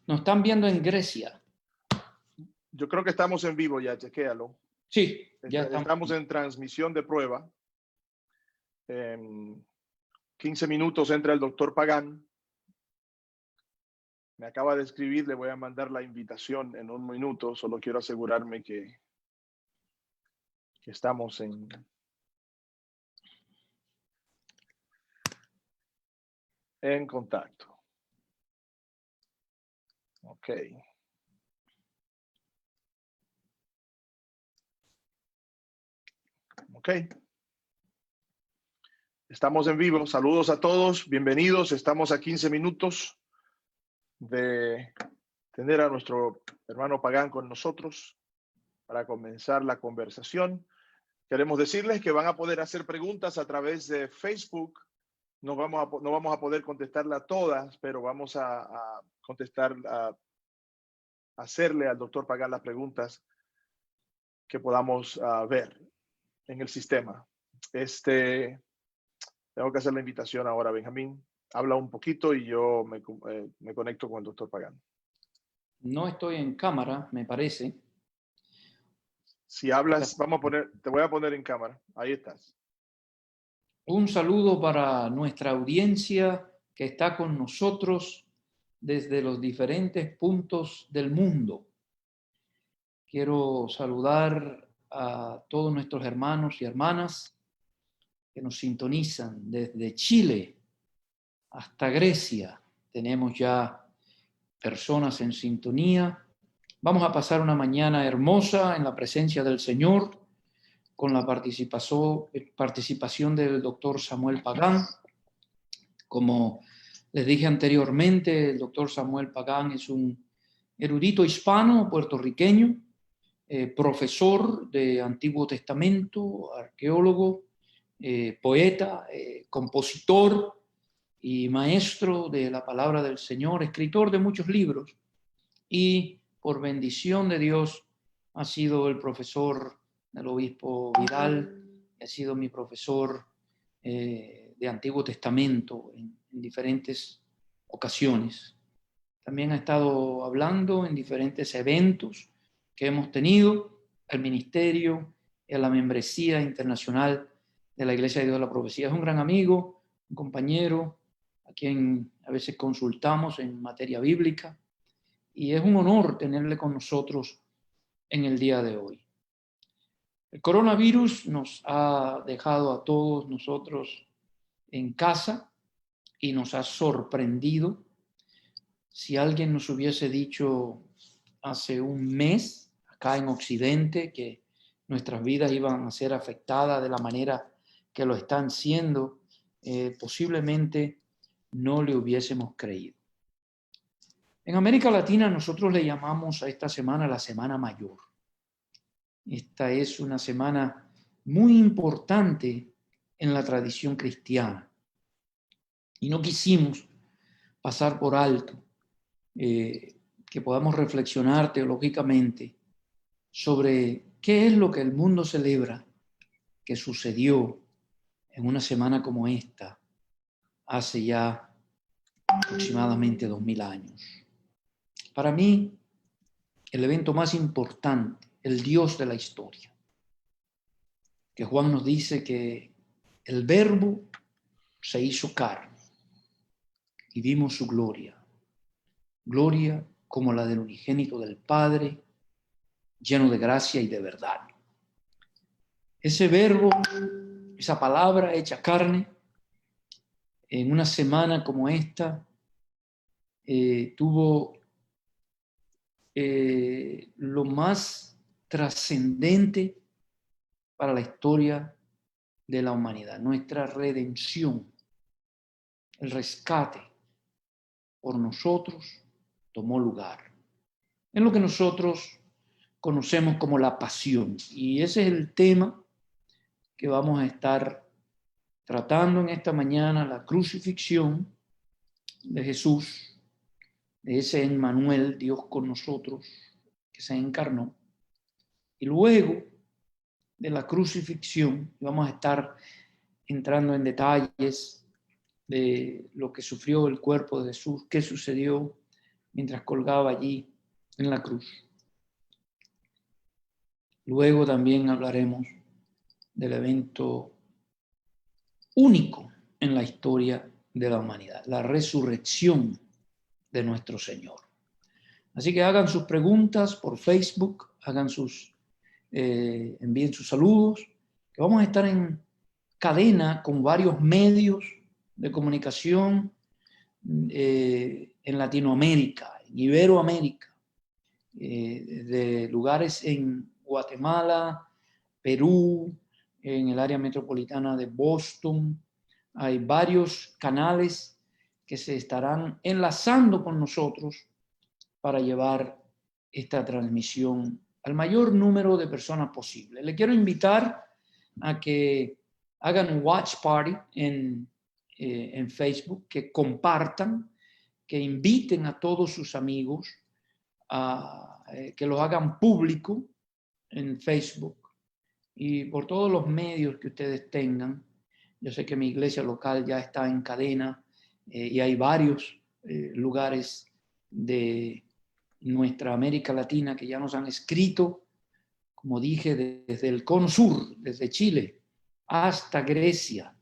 Nos están viendo en Grecia. Yo creo que estamos en vivo ya, chequéalo. Sí, ya estamos en transmisión de prueba. En 15 minutos entra el doctor Pagán. Me acaba de escribir, le voy a mandar la invitación en un minuto. Solo quiero asegurarme que estamos en contacto. Ok. Ok. Estamos en vivo. Saludos a todos. Bienvenidos. Estamos a 15 minutos de tener a nuestro hermano Pagán con nosotros para comenzar la conversación. Queremos decirles que van a poder hacer preguntas a través de Facebook. No vamos a poder contestarlas todas, pero vamos a contestar, a hacerle al doctor Pagán las preguntas que podamos ver en el sistema. Tengo que hacer la invitación ahora, Benjamín. Habla un poquito y yo me conecto con el doctor Pagán. No estoy en cámara, me parece. Si hablas, te voy a poner en cámara. Ahí estás. Un saludo para nuestra audiencia que está con nosotros desde los diferentes puntos del mundo. Quiero saludar a todos nuestros hermanos y hermanas que nos sintonizan desde Chile hasta Grecia. Tenemos ya personas en sintonía. Vamos a pasar una mañana hermosa en la presencia del Señor con la participación del doctor Samuel Pagán. Como les dije anteriormente, el doctor Samuel Pagán es un erudito hispano puertorriqueño, profesor de Antiguo Testamento, arqueólogo, poeta, compositor y maestro de la palabra del Señor, escritor de muchos libros, y por bendición de Dios ha sido el profesor del obispo Vidal, ha sido mi profesor de Antiguo Testamento en diferentes ocasiones. También ha estado hablando en diferentes eventos que hemos tenido, el ministerio y la membresía internacional de la Iglesia de Dios de la Profecía. Es un gran amigo, un compañero a quien a veces consultamos en materia bíblica, y es un honor tenerle con nosotros en el día de hoy. El coronavirus nos ha dejado a todos nosotros en casa y nos ha sorprendido. Si alguien nos hubiese dicho hace un mes, acá en Occidente, que nuestras vidas iban a ser afectadas de la manera que lo están siendo, posiblemente no le hubiésemos creído. En América Latina nosotros le llamamos a esta semana la Semana Mayor. Esta es una semana muy importante en la tradición cristiana. Y no quisimos pasar por alto que podamos reflexionar teológicamente sobre qué es lo que el mundo celebra que sucedió en una semana como esta hace ya aproximadamente 2000 años. Para mí, el evento más importante, el Dios de la historia, que Juan nos dice que el Verbo se hizo carne y vimos su gloria, gloria como la del unigénito del Padre, lleno de gracia y de verdad. Ese Verbo, esa palabra hecha carne, en una semana como esta, tuvo lo más trascendente para la historia de la humanidad, nuestra redención, el rescate por nosotros tomó lugar en lo que nosotros conocemos como la pasión. Y ese es el tema que vamos a estar tratando en esta mañana, la crucifixión de Jesús, de ese Emmanuel, Dios con nosotros, que se encarnó. Y luego de la crucifixión, vamos a estar entrando en detalles de lo que sufrió el cuerpo de Jesús, qué sucedió mientras colgaba allí en la cruz. Luego también hablaremos del evento único en la historia de la humanidad, la resurrección de nuestro Señor. Así que hagan sus preguntas por Facebook, envíen sus saludos, que vamos a estar en cadena con varios medios de comunicación en Latinoamérica, en Iberoamérica, de lugares en Guatemala, Perú, en el área metropolitana de Boston. Hay varios canales que se estarán enlazando con nosotros para llevar esta transmisión al mayor número de personas posible. Le quiero invitar a que hagan un watch party en Facebook, que compartan, que inviten a todos sus amigos, que lo hagan público en Facebook y por todos los medios que ustedes tengan. Yo sé que mi iglesia local ya está en cadena y hay varios lugares de nuestra América Latina que ya nos han escrito, como dije, desde el cono sur, desde Chile hasta Grecia,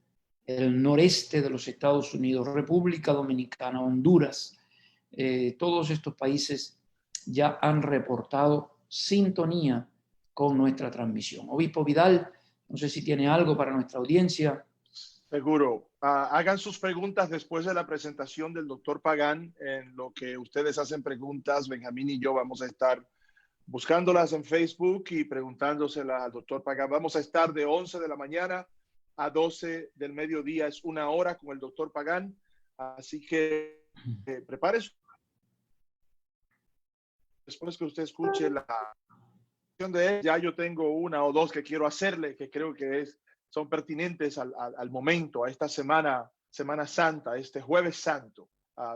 el noreste de los Estados Unidos, República Dominicana, Honduras. Todos estos países ya han reportado sintonía con nuestra transmisión. Obispo Vidal, no sé si tiene algo para nuestra audiencia. Seguro. Hagan sus preguntas después de la presentación del doctor Pagán. En lo que ustedes hacen preguntas, Benjamín y yo vamos a estar buscándolas en Facebook y preguntándoselas al doctor Pagán. Vamos a estar de 11 de la mañana a 12 del mediodía. Es 1 hora con el doctor Pagán. Así que prepárese. Después que usted escuche la de él, ya yo tengo 1 o 2 que quiero hacerle, que creo que son pertinentes al momento, a esta Semana Santa, este Jueves Santo.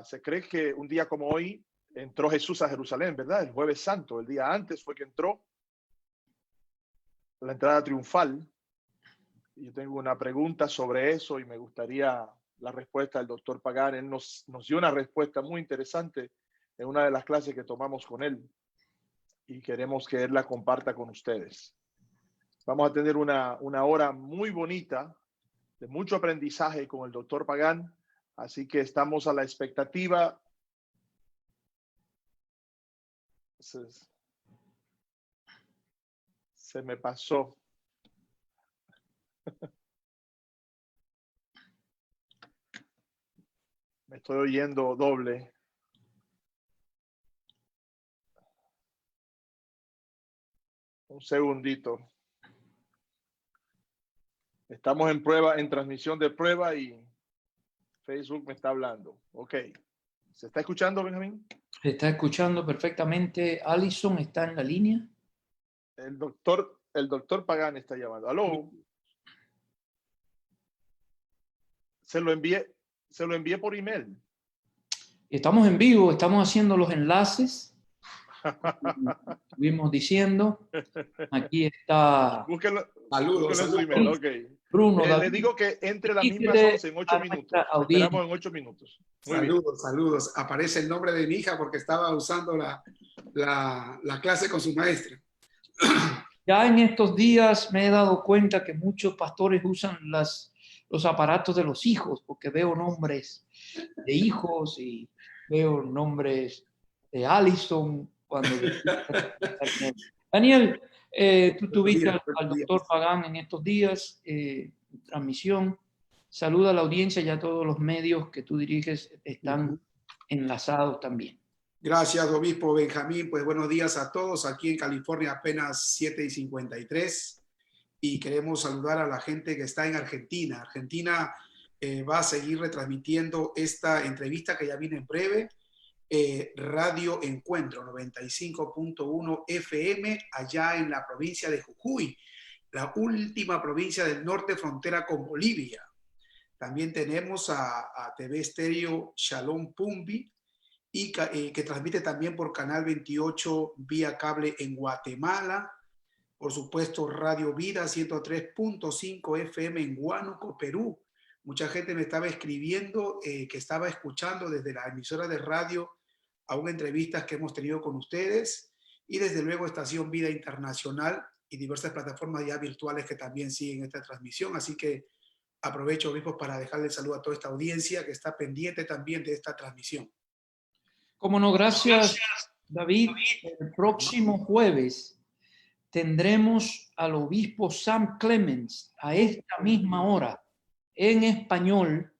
Se cree que un día como hoy entró Jesús a Jerusalén, ¿verdad? El Jueves Santo, el día antes fue que entró, la entrada triunfal. Yo tengo una pregunta sobre eso y me gustaría la respuesta del doctor Pagán. Él nos dio una respuesta muy interesante en una de las clases que tomamos con él y queremos que él la comparta con ustedes. Vamos a tener una hora muy bonita de mucho aprendizaje con el doctor Pagán, así que estamos a la expectativa. Se me pasó. Me estoy oyendo doble. Un segundito. Estamos en prueba, en transmisión de prueba y Facebook me está hablando. Ok. ¿Se está escuchando, Benjamín? Se está escuchando perfectamente. Alison está en la línea. El doctor Pagán está llamando. ¿Aló? Se lo envié por email. Estamos en vivo, estamos haciendo los enlaces. Estuvimos diciendo. Aquí está. Búsquenlo. Saludos. En su email. Okay. Bruno, le digo que entre las mismas 11 en 8 minutos. Esperamos en 8 minutos. Saludos. Aparece el nombre de mi hija porque estaba usando la clase con su maestra. Ya en estos días me he dado cuenta que muchos pastores usan los aparatos de los hijos, porque veo nombres de hijos y veo nombres de Alison. Daniel, tú tuviste al doctor Pagán en estos días, transmisión. Saluda a la audiencia y a todos los medios que tú diriges están enlazados también. Gracias, obispo Benjamín. Pues buenos días a todos. Aquí en California apenas 7:53 y queremos saludar a la gente que está en Argentina. Argentina va a seguir retransmitiendo esta entrevista que ya viene en breve. Radio Encuentro 95.1 FM allá en la provincia de Jujuy, la última provincia del norte frontera con Bolivia. También tenemos a TV Estéreo Shalom Pumbi y que transmite también por Canal 28 vía cable en Guatemala. Por supuesto, Radio Vida 103.5 FM en Huánuco, Perú. Mucha gente me estaba escribiendo que estaba escuchando desde la emisora de radio aún entrevistas que hemos tenido con ustedes y desde luego Estación Vida Internacional y diversas plataformas ya virtuales que también siguen esta transmisión. Así que aprovecho, obispo, para dejarle el saludo a toda esta audiencia que está pendiente también de esta transmisión. Como no, gracias, David. El próximo jueves tendremos al obispo Sam Clements a esta misma hora en español.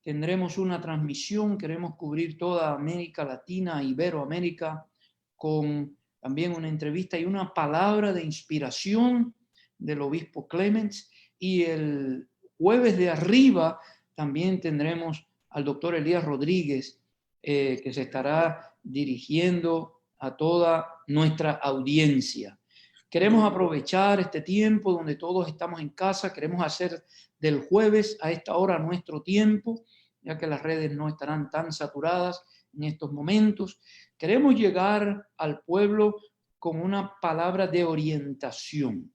Tendremos una transmisión, queremos cubrir toda América Latina, Iberoamérica, con también una entrevista y una palabra de inspiración del obispo Clements. Y el jueves de arriba también tendremos al doctor Elías Rodríguez, que se estará dirigiendo a toda nuestra audiencia. Queremos aprovechar este tiempo donde todos estamos en casa, queremos hacer del jueves a esta hora nuestro tiempo, ya que las redes no estarán tan saturadas en estos momentos. Queremos llegar al pueblo con una palabra de orientación.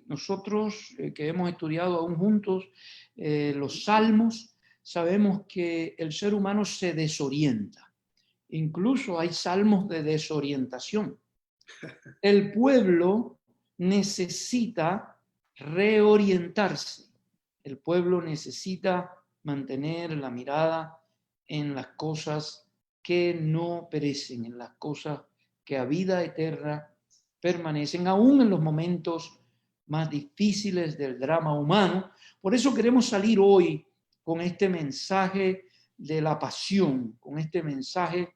Nosotros que hemos estudiado aún juntos los salmos, sabemos que el ser humano se desorienta. Incluso hay salmos de desorientación. El pueblo necesita reorientarse. El pueblo necesita mantener la mirada en las cosas que no perecen, en las cosas que a vida eterna permanecen, aún en los momentos más difíciles del drama humano. Por eso queremos salir hoy con este mensaje de la pasión, con este mensaje,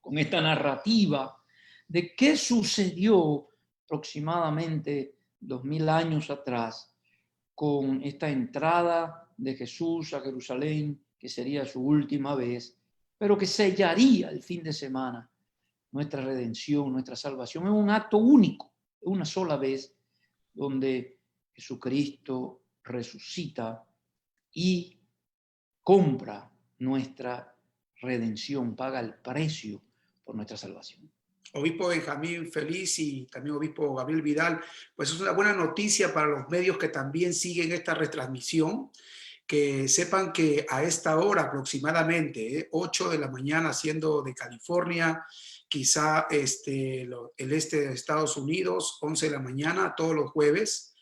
con esta narrativa de qué sucedió aproximadamente 2000 años atrás con esta entrada de Jesús a Jerusalén, que sería su última vez, pero que sellaría el fin de semana nuestra redención, nuestra salvación. Es un acto único, una sola vez, donde Jesucristo resucita y compra nuestra redención, paga el precio por nuestra salvación. Obispo Benjamín Feliz y también obispo Gabriel Vidal, pues es una buena noticia para los medios que también siguen esta retransmisión, que sepan que a esta hora aproximadamente, 8 de la mañana, siendo de California, quizá el este de Estados Unidos, 11 de la mañana, todos los jueves,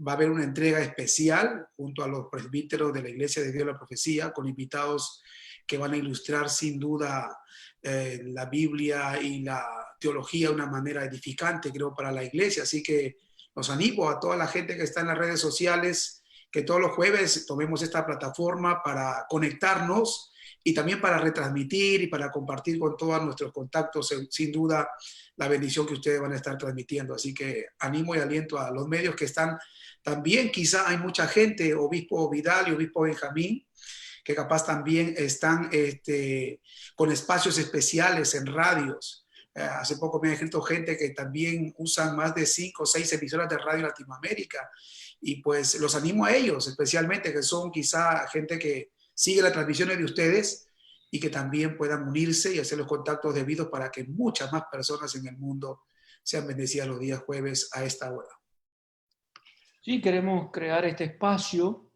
va a haber una entrega especial junto a los presbíteros de la Iglesia de Dios de la Profecía, con invitados que van a ilustrar sin duda la Biblia y la teología de una manera edificante, creo, para la iglesia. Así que los animo a toda la gente que está en las redes sociales, que todos los jueves tomemos esta plataforma para conectarnos y también para retransmitir y para compartir con todos nuestros contactos, sin duda, la bendición que ustedes van a estar transmitiendo. Así que animo y aliento a los medios que están también, quizá hay mucha gente, obispo Vidal y obispo Benjamín, que capaz también están con espacios especiales en radios. Hace poco me ha escrito gente que también usan más de 5 o 6 emisoras de radio en Latinoamérica, y pues los animo a ellos, especialmente, que son quizá gente que sigue las transmisiones de ustedes y que también puedan unirse y hacer los contactos debidos para que muchas más personas en el mundo sean bendecidas los días jueves a esta hora. Sí, queremos crear este espacio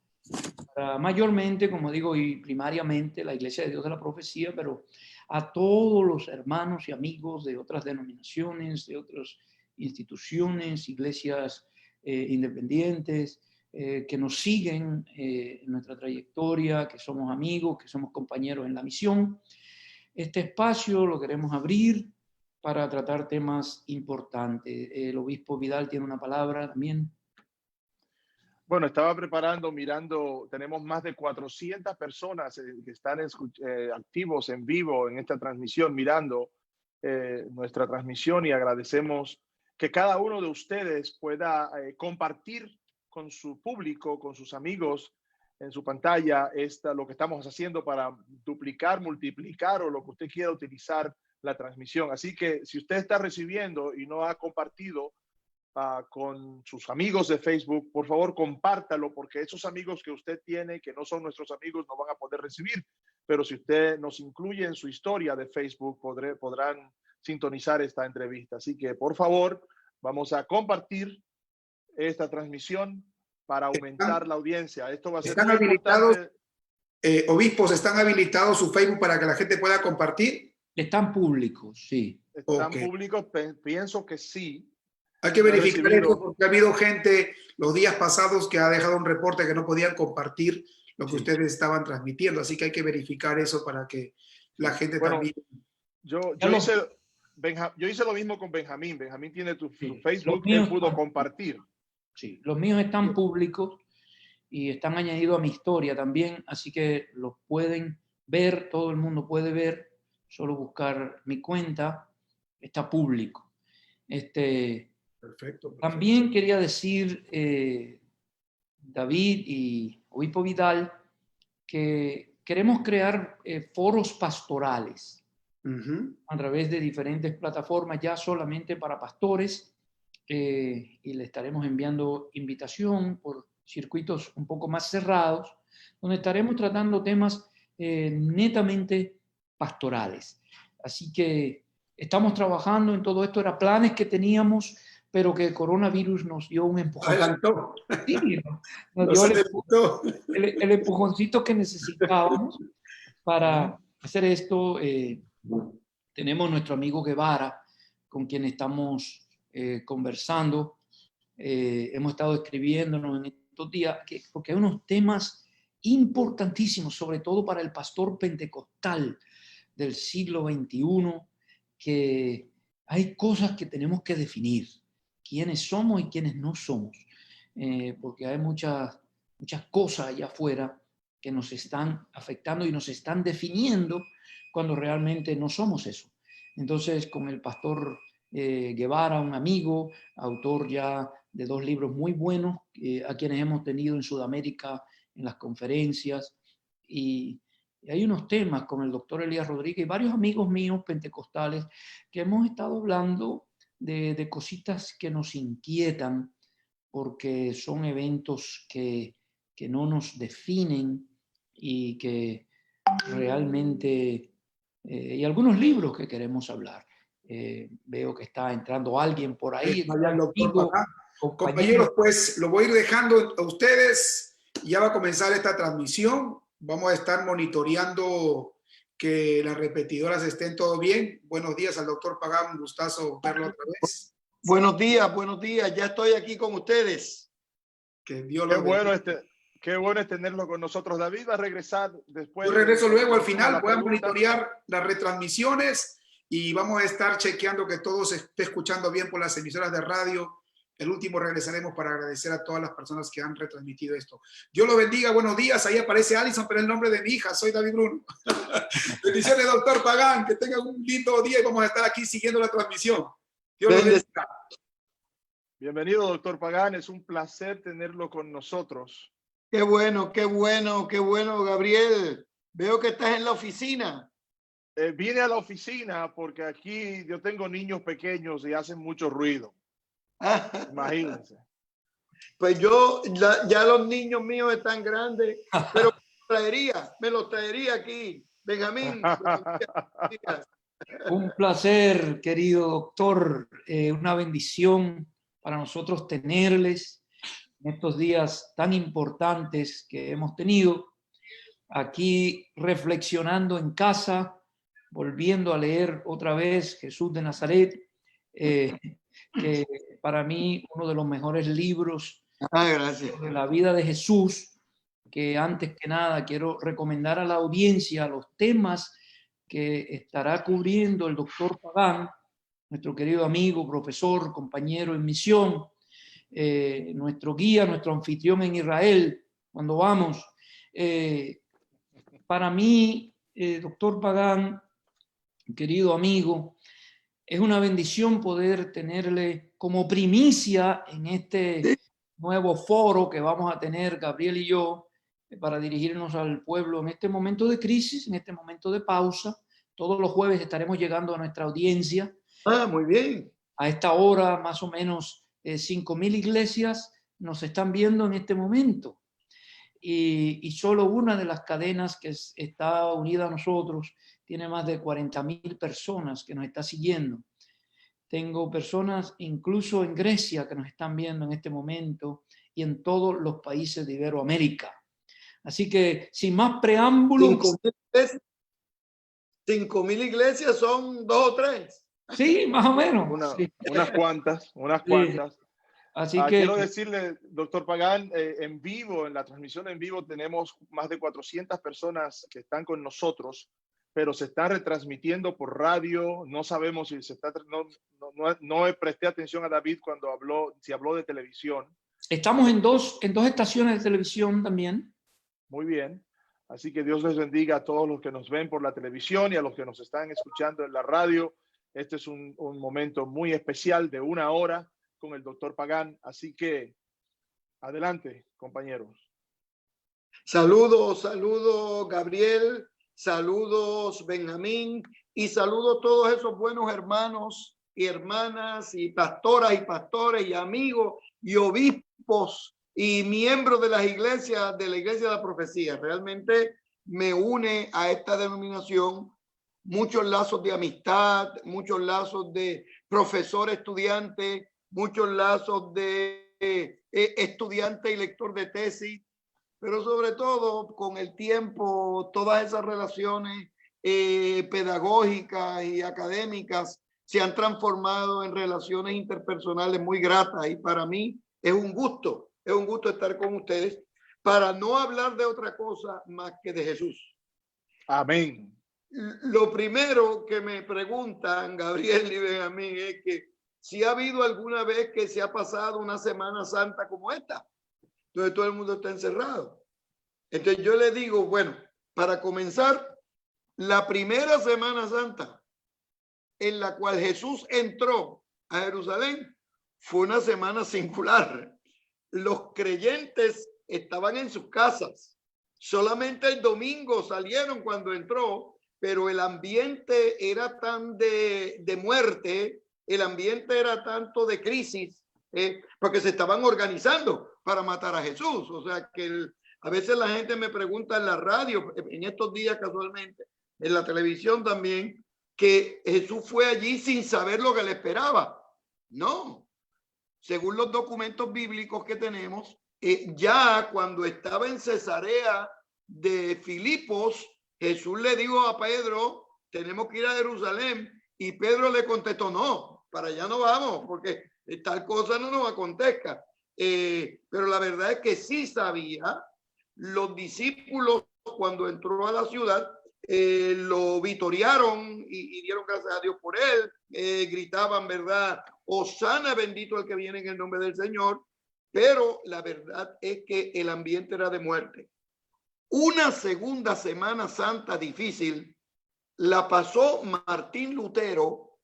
para mayormente, como digo, y primariamente la Iglesia de Dios de la Profecía, pero a todos los hermanos y amigos de otras denominaciones, de otras instituciones, iglesias independientes, que nos siguen en nuestra trayectoria, que somos amigos, que somos compañeros en la misión. Este espacio lo queremos abrir para tratar temas importantes. El obispo Vidal tiene una palabra también. Bueno, estaba preparando, mirando, tenemos más de 400 personas que están activos en vivo en esta transmisión, mirando nuestra transmisión, y agradecemos que cada uno de ustedes pueda compartir con su público, con sus amigos en su pantalla lo que estamos haciendo para duplicar, multiplicar o lo que usted quiera utilizar la transmisión. Así que si usted está recibiendo y no ha compartido con sus amigos de Facebook, por favor compártalo, porque esos amigos que usted tiene que no son nuestros amigos no van a poder recibir, pero si usted nos incluye en su historia de Facebook podrán sintonizar esta entrevista. Así que por favor vamos a compartir esta transmisión para aumentar la audiencia. Esto va a ser muy importante. Obispos, ¿están habilitados su Facebook para que la gente pueda compartir? Están públicos, sí. ¿Están Ok. públicos? Pienso que sí. Hay que No he verificar recibido. eso porque ha habido gente los días pasados que ha dejado un reporte que no podían compartir lo que Sí. ustedes estaban transmitiendo. Así que hay que verificar eso para que la gente Bueno, también... Yo Ya lo- hice lo mismo con Benjamín. Benjamín tiene su Sí, Facebook, los míos él pudo están- compartir. Sí, los míos están públicos y están añadidos a mi historia también, así que los pueden ver, todo el mundo puede ver, solo buscar mi cuenta, está público. Perfecto, perfecto. También quería decir, David y Obispo Vidal, que queremos crear foros pastorales Ujú. a través de diferentes plataformas, ya solamente para pastores, y le estaremos enviando invitación por circuitos un poco más cerrados, donde estaremos tratando temas netamente pastorales. Así que estamos trabajando en todo esto, eran planes que teníamos, pero que el coronavirus nos dio un empujón. Adelantó. Sí, nos Nos dio adelantó. el empujoncito que necesitábamos para hacer esto. Tenemos nuestro amigo Guevara, con quien estamos conversando. Hemos estado escribiéndonos en estos días, porque hay unos temas importantísimos, sobre todo para el pastor pentecostal del siglo XXI, que hay cosas que tenemos que definir, quiénes somos y quiénes no somos, porque hay muchas cosas allá afuera que nos están afectando y nos están definiendo cuando realmente no somos eso. Entonces, con el pastor Guevara, un amigo, autor ya de 2 libros muy buenos, a quienes hemos tenido en Sudamérica en las conferencias, y hay unos temas con el doctor Elías Rodríguez y varios amigos míos pentecostales que hemos estado hablando de cositas que nos inquietan porque son eventos que no nos definen y que realmente... y algunos libros que queremos hablar. Veo que está entrando alguien por ahí. Vaya el doctor Amigo, Pagán. compañero. Compañeros, pues lo voy a ir dejando a ustedes. Ya va a comenzar esta transmisión. Vamos a estar monitoreando que las repetidoras estén todo bien. Buenos días al doctor Pagán. Un gustazo verlo otra vez. Buenos días. Ya estoy aquí con ustedes. Que Dios Qué los bueno, bendiga. qué bueno es tenerlo con nosotros. David va a regresar después. Yo regreso luego al a final. la Voy a pregunta. monitorear las retransmisiones y vamos a estar chequeando que todo se esté escuchando bien por las emisoras de radio. El último regresaremos para agradecer a todas las personas que han retransmitido esto. Dios lo bendiga, buenos días. Ahí aparece Alison, pero el nombre de mi hija, soy David Bruno. Bendiciones, doctor Pagán, que tengan un lindo día y vamos a estar aquí siguiendo la transmisión. Dios lo bendiga. Bienvenido, doctor Pagán. Es un placer tenerlo con nosotros. Qué bueno, Gabriel. Veo que estás en la oficina. Vine a la oficina porque aquí yo tengo niños pequeños y hacen mucho ruido. Imagínense. Pues ya los niños míos están grandes, pero me los traería aquí. Benjamín. Un placer, querido doctor. Una bendición para nosotros tenerles en estos días tan importantes que hemos tenido. Aquí reflexionando en casa, volviendo a leer otra vez Jesús de Nazaret, que para mí uno de los mejores libros Gracias. de la vida de Jesús, que antes que nada quiero recomendar a la audiencia los temas que estará cubriendo el doctor Pagán, nuestro querido amigo, profesor, compañero en misión, nuestro guía, nuestro anfitrión en Israel, cuando vamos. Para mí, doctor Pagán, querido amigo, es una bendición poder tenerle como primicia en este nuevo foro que vamos a tener Gabriel y yo para dirigirnos al pueblo en este momento de crisis, en este momento de pausa. Todos los jueves estaremos llegando a nuestra audiencia. Muy bien. A esta hora, más o menos 5.000 iglesias nos están viendo en este momento. Y solo una de las cadenas que está unida a nosotros tiene más de 40.000 personas que nos está siguiendo. Tengo personas incluso en Grecia que nos están viendo en este momento y en todos los países de Iberoamérica. Así que sin más preámbulos. 5.000 iglesias son 2 o 3. Sí, más o menos. Sí. Unas cuantas. Sí. Así que quiero decirle, doctor Pagán, en vivo, en la transmisión en vivo, tenemos más de 400 personas que están con nosotros, pero se está retransmitiendo por radio. No sabemos si se está, no presté atención a David cuando si habló de televisión. estamos en dos estaciones de televisión también. Muy bien. Así que Dios les bendiga a todos los que nos ven por la televisión y a los que nos están escuchando en la radio. Este es un momento muy especial de 1 hora con el doctor Pagán. Así que adelante, compañeros. Saludos, Gabriel. Saludos, Benjamín. Y saludos a todos esos buenos hermanos y hermanas y pastoras y pastores y amigos y obispos y miembros de las iglesias, de la Iglesia de la Profecía. Realmente me une a esta denominación muchos lazos de amistad, muchos lazos de profesor-estudiante, muchos lazos de estudiante y lector de tesis, pero sobre todo con el tiempo todas esas relaciones pedagógicas y académicas se han transformado en relaciones interpersonales muy gratas, y para mí es un gusto estar con ustedes para no hablar de otra cosa más que de Jesús. Amén. Lo primero que me preguntan Gabriel y Benjamín es que si ha habido alguna vez que se ha pasado una Semana Santa como esta. Entonces todo el mundo está encerrado. Entonces yo le digo, bueno, para comenzar, la primera Semana Santa en la cual Jesús entró a Jerusalén fue una semana singular. Los creyentes estaban en sus casas. Solamente el domingo salieron cuando entró, pero el ambiente era tan de muerte, el ambiente era tanto de crisis, porque se estaban organizando para matar a Jesús. O sea que a veces la gente me pregunta en la radio, en estos días casualmente, en la televisión también, que Jesús fue allí sin saber lo que le esperaba. No, según los documentos bíblicos que tenemos, ya cuando estaba en Cesarea de Filipos, Jesús le dijo a Pedro, tenemos que ir a Jerusalén, y Pedro le contestó, no, para allá no vamos, porque tal cosa no nos acontezca. Pero la verdad es que sí sabía. Los discípulos, cuando entró a la ciudad, lo vitorearon y dieron gracias a Dios por él, gritaban, ¿verdad? Hosana, bendito el que viene en el nombre del Señor. Pero la verdad es que el ambiente era de muerte. Una segunda Semana Santa difícil la pasó Martín Lutero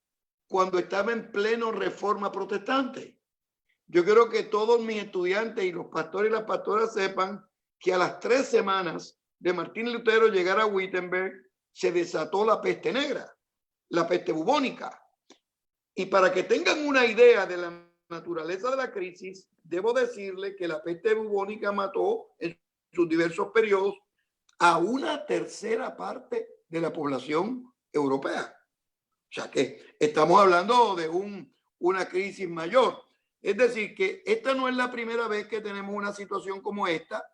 cuando estaba en pleno Reforma Protestante. Yo quiero que todos mis estudiantes y los pastores y las pastoras sepan que a las 3 semanas de Martín Lutero llegar a Wittenberg se desató la peste negra, la peste bubónica. Y para que tengan una idea de la naturaleza de la crisis, debo decirle que la peste bubónica mató en sus diversos periodos a 1/3 parte de la población europea. O sea que estamos hablando de una crisis mayor. Es decir, que esta no es la primera vez que tenemos una situación como esta,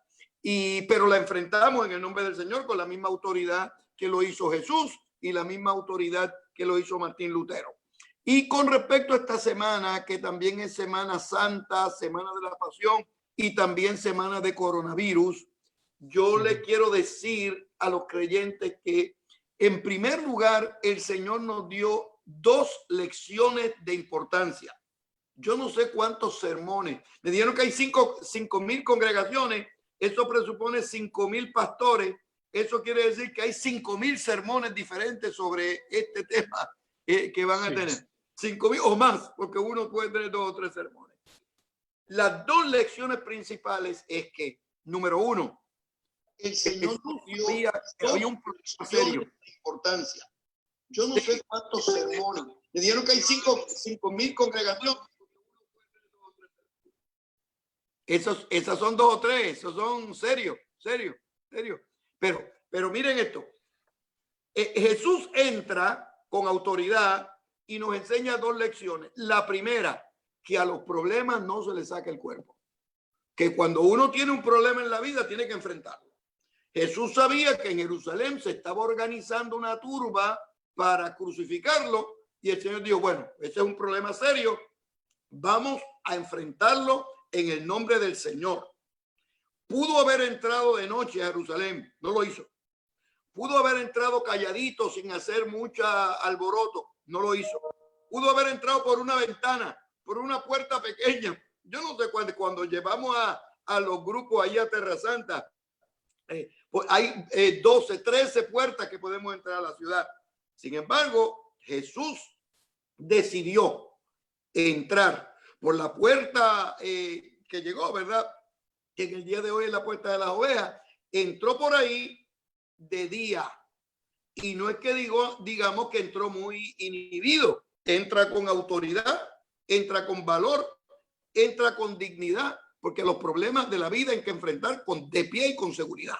pero la enfrentamos en el nombre del Señor con la misma autoridad que lo hizo Jesús y la misma autoridad que lo hizo Martín Lutero. Y con respecto a esta semana, que también es Semana Santa, Semana de la Pasión y también Semana de Coronavirus, yo le quiero decir a los creyentes que, en primer lugar, el Señor nos dio 2 lecciones de importancia. Yo no sé cuántos sermones. Me dijeron que hay 5.000 congregaciones. Eso presupone 5.000 pastores. Eso quiere decir que hay 5.000 sermones diferentes sobre este tema que van a tener. 5.000 o más, porque uno puede tener 2 o 3 sermones. Las 2 lecciones principales es que, número 1, el Señor nos dio que había un problema serio de importancia. Yo no sé cuántos sermones. Me dijeron que hay 5.000 congregaciones. Esas son 2 o 3, esos son serio. Pero miren esto. Jesús entra con autoridad y nos enseña 2 lecciones. La primera, que a los problemas no se le saca el cuerpo. Que cuando uno tiene un problema en la vida, tiene que enfrentarlo. Jesús sabía que en Jerusalén se estaba organizando una turba para crucificarlo y el Señor dijo, bueno, ese es un problema serio, vamos a enfrentarlo en el nombre del Señor. Pudo haber entrado de noche a Jerusalén, no lo hizo. Pudo haber entrado calladito sin hacer mucha alboroto, no lo hizo. Pudo haber entrado por una ventana, por una puerta pequeña. Yo no sé cuando llevamos a los grupos allá a Terra Santa, pues hay 12, 13 puertas que podemos entrar a la ciudad. Sin embargo, Jesús decidió entrar por la puerta que llegó, ¿verdad? Que en el día de hoy es la puerta de las ovejas. Entró por ahí de día. Y no es que digamos que entró muy inhibido. Entra con autoridad, entra con valor, entra con dignidad, porque los problemas de la vida hay que enfrentar de pie y con seguridad.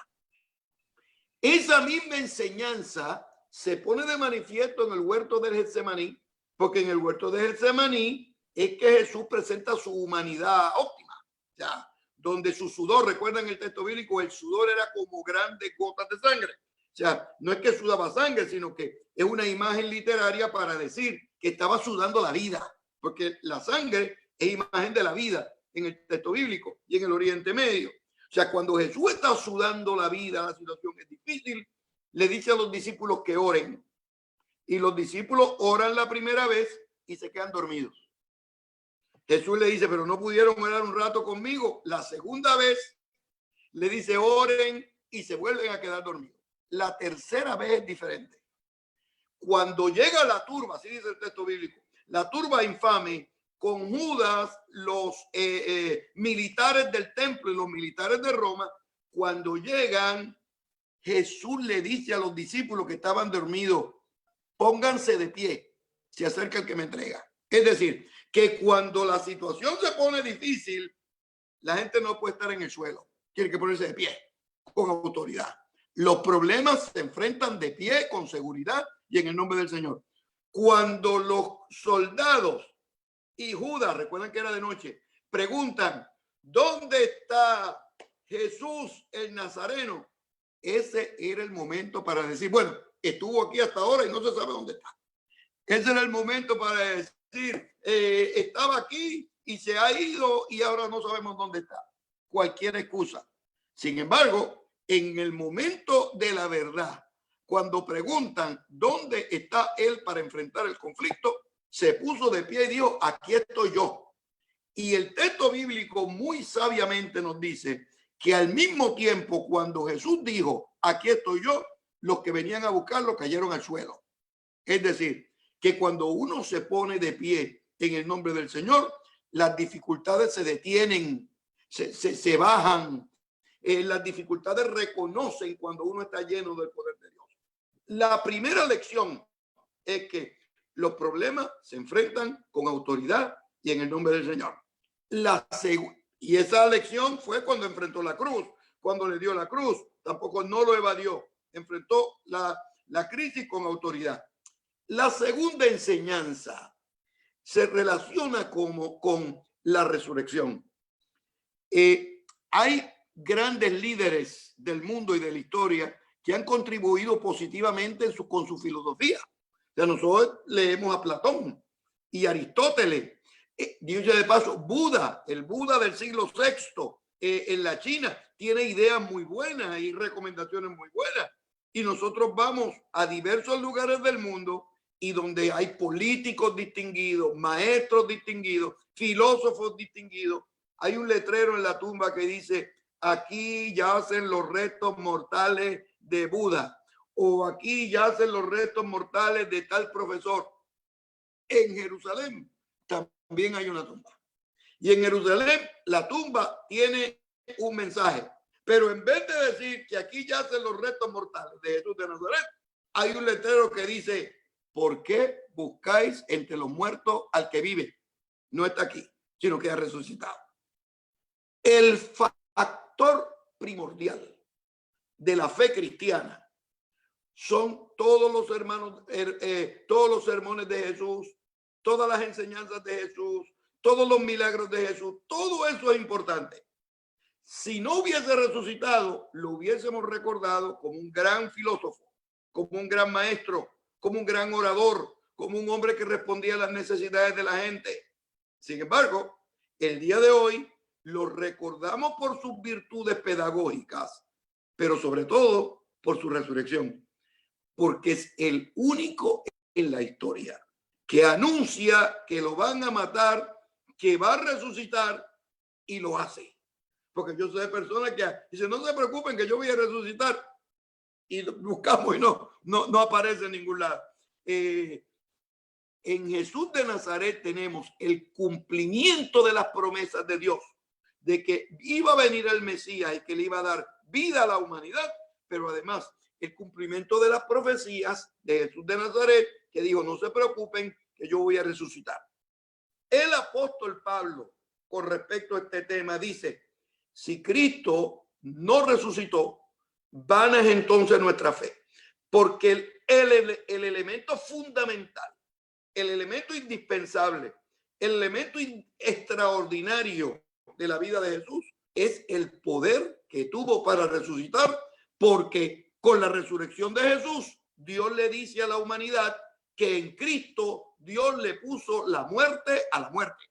Esa misma enseñanza se pone de manifiesto en el huerto del Getsemaní, porque en el huerto del Getsemaní es que Jesús presenta su humanidad óptima, ¿ya? Donde su sudor, recuerdan el texto bíblico, el sudor era como grandes gotas de sangre. O sea, no es que sudaba sangre, sino que es una imagen literaria para decir que estaba sudando la vida, porque la sangre es imagen de la vida en el texto bíblico y en el Oriente Medio. O sea, cuando Jesús está sudando la vida, la situación es difícil, le dice a los discípulos que oren. Y los discípulos oran la primera vez y se quedan dormidos. Jesús le dice, pero no pudieron orar un rato conmigo. La segunda vez le dice, oren y se vuelven a quedar dormidos. La tercera vez es diferente. Cuando llega la turba, así dice el texto bíblico, la turba infame, con Judas, los militares del templo y los militares de Roma, cuando llegan, Jesús le dice a los discípulos que estaban dormidos, pónganse de pie, se acerca el que me entrega. Es decir, que cuando la situación se pone difícil, la gente no puede estar en el suelo, tiene que ponerse de pie, con autoridad. Los problemas se enfrentan de pie, con seguridad y en el nombre del Señor. Cuando los soldados y Judas, recuerdan que era de noche, preguntan, ¿dónde está Jesús el Nazareno? Ese era el momento para decir, bueno, estuvo aquí hasta ahora y no se sabe dónde está. Ese era el momento para decir, estaba aquí y se ha ido y ahora no sabemos dónde está. Cualquier excusa. Sin embargo, en el momento de la verdad, cuando preguntan dónde está él para enfrentar el conflicto, se puso de pie y dijo, aquí estoy yo. Y el texto bíblico muy sabiamente nos dice que al mismo tiempo, cuando Jesús dijo, aquí estoy yo, los que venían a buscarlo cayeron al suelo. Es decir, que cuando uno se pone de pie en el nombre del Señor, las dificultades se detienen, se bajan. Las dificultades reconocen cuando uno está lleno del poder de Dios. La primera lección es que los problemas se enfrentan con autoridad y en el nombre del Señor. Y esa lección fue cuando enfrentó la cruz, cuando le dio la cruz, tampoco no lo evadió, enfrentó la crisis con autoridad. La segunda enseñanza se relaciona con la resurrección. Hay grandes líderes del mundo y de la historia que han contribuido positivamente con su filosofía. O sea, nosotros leemos a Platón y Aristóteles. Dicho de paso, Buda, el Buda del siglo VI en la China, tiene ideas muy buenas y recomendaciones muy buenas. Y nosotros vamos a diversos lugares del mundo y donde hay políticos distinguidos, maestros distinguidos, filósofos distinguidos. Hay un letrero en la tumba que dice, aquí yacen los restos mortales de Buda, o aquí yacen los restos mortales de tal profesor. En Jerusalén también hay una tumba. Y en Jerusalén la tumba tiene un mensaje. Pero en vez de decir que aquí yacen los restos mortales de Jesús de Nazaret, hay un letrero que dice, ¿por qué buscáis entre los muertos al que vive? No está aquí, sino que ha resucitado. El factor primordial de la fe cristiana son todos los hermanos, todos los sermones de Jesús, todas las enseñanzas de Jesús, todos los milagros de Jesús. Todo eso es importante. si no hubiese resucitado, lo hubiésemos recordado como un gran filósofo, como un gran maestro, como un gran orador, como un hombre que respondía a las necesidades de la gente. Sin embargo, el día de hoy lo recordamos por sus virtudes pedagógicas, pero sobre todo por su resurrección, porque es el único en la historia que anuncia que lo van a matar, que va a resucitar y lo hace. Porque yo sé de personas que dicen, no se preocupen que yo voy a resucitar, y buscamos y no aparece en ningún lado. En Jesús de Nazaret tenemos el cumplimiento de las promesas de Dios, de que iba a venir el Mesías y que le iba a dar vida a la humanidad, pero además el cumplimiento de las profecías de Jesús de Nazaret, que dijo, no se preocupen que yo voy a resucitar. El apóstol Pablo, con respecto a este tema, dice, si Cristo no resucitó, vana es entonces nuestra fe, porque el elemento fundamental, el elemento indispensable, el elemento extraordinario de la vida de Jesús es el poder que tuvo para resucitar, porque con la resurrección de Jesús, Dios le dice a la humanidad que en Cristo Dios le puso la muerte a la muerte.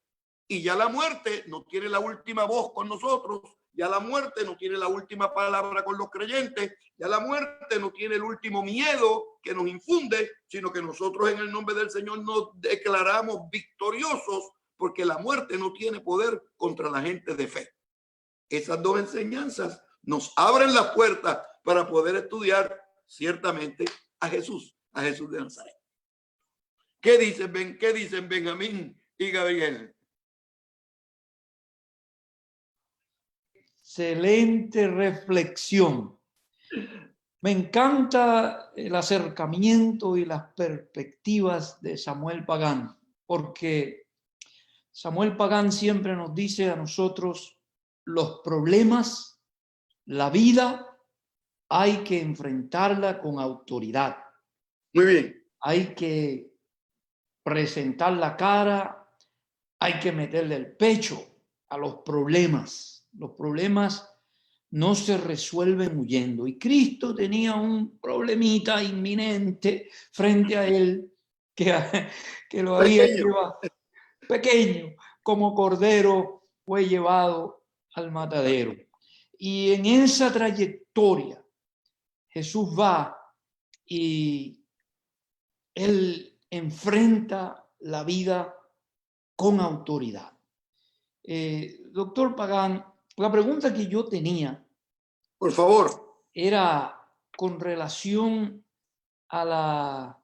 Y ya la muerte no tiene la última voz con nosotros, ya la muerte no tiene la última palabra con los creyentes, ya la muerte no tiene el último miedo que nos infunde, sino que nosotros en el nombre del Señor nos declaramos victoriosos, porque la muerte no tiene poder contra la gente de fe. Esas dos enseñanzas nos abren las puertas para poder estudiar ciertamente a Jesús de Nazaret. ¿Qué dicen Benjamín y Gabriel? Excelente reflexión. Me encanta el acercamiento y las perspectivas de Samuel Pagán, porque Samuel Pagán siempre nos dice a nosotros, los problemas, la vida, hay que enfrentarla con autoridad. Muy bien. Hay que presentar la cara, hay que meterle el pecho a los problemas. Los problemas no se resuelven huyendo. Y Cristo tenía un problemita inminente frente a él que lo había llevado pequeño, como cordero fue llevado al matadero. Y en esa trayectoria Jesús va y él enfrenta la vida con autoridad. Doctor Pagán, la pregunta que yo tenía, por favor, era con relación a la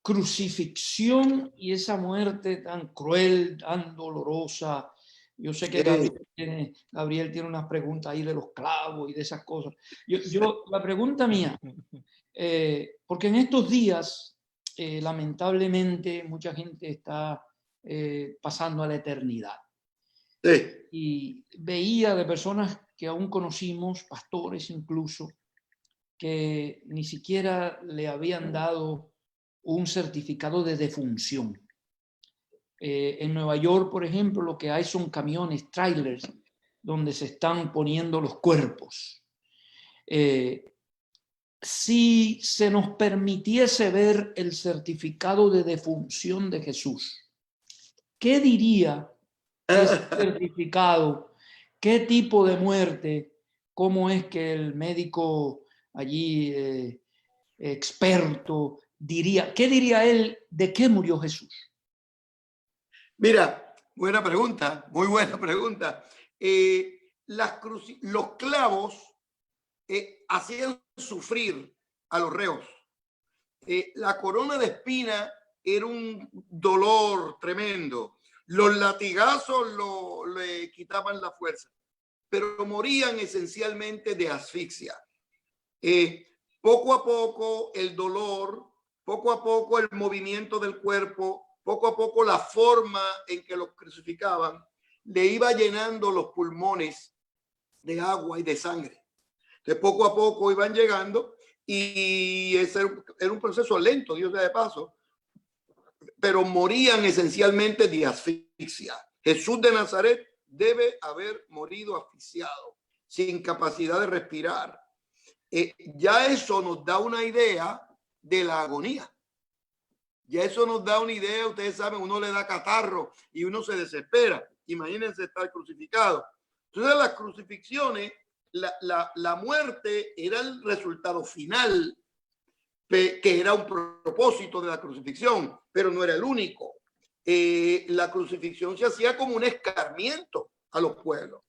crucifixión y esa muerte tan cruel, tan dolorosa. Yo sé que Gabriel tiene unas preguntas ahí de los clavos y de esas cosas. La pregunta mía, porque en estos días, lamentablemente, mucha gente está pasando a la eternidad. Sí. Y veía de personas que aún conocimos, pastores incluso, que ni siquiera le habían dado un certificado de defunción. En Nueva York, por ejemplo, lo que hay son camiones, trailers, donde se están poniendo los cuerpos. Si se nos permitiese ver el certificado de defunción de Jesús, ¿qué diría ese certificado? ¿Qué tipo de muerte? ¿Cómo es que el médico allí experto diría? ¿Qué diría él de qué murió Jesús? Mira, buena pregunta, muy buena pregunta. Los clavos hacían sufrir a los reos. La corona de espina era un dolor tremendo. Los latigazos le quitaban la fuerza, pero morían esencialmente de asfixia. Poco a poco el dolor, poco a poco el movimiento del cuerpo, poco a poco la forma en que los crucificaban, le iba llenando los pulmones de agua y de sangre. Entonces poco a poco iban llegando y ese era un proceso lento, Dios sea de paso, pero morían esencialmente de asfixia. Jesús de Nazaret debe haber morido asfixiado. sin capacidad de respirar. Ya eso nos da una idea de la agonía. Ya eso nos da una idea, ustedes saben, uno le da catarro y uno se desespera. Imagínense estar crucificado. Entonces las crucifixiones, la muerte era el resultado final, que era un propósito de la crucifixión, pero no era el único. La crucifixión se hacía como un escarmiento a los pueblos.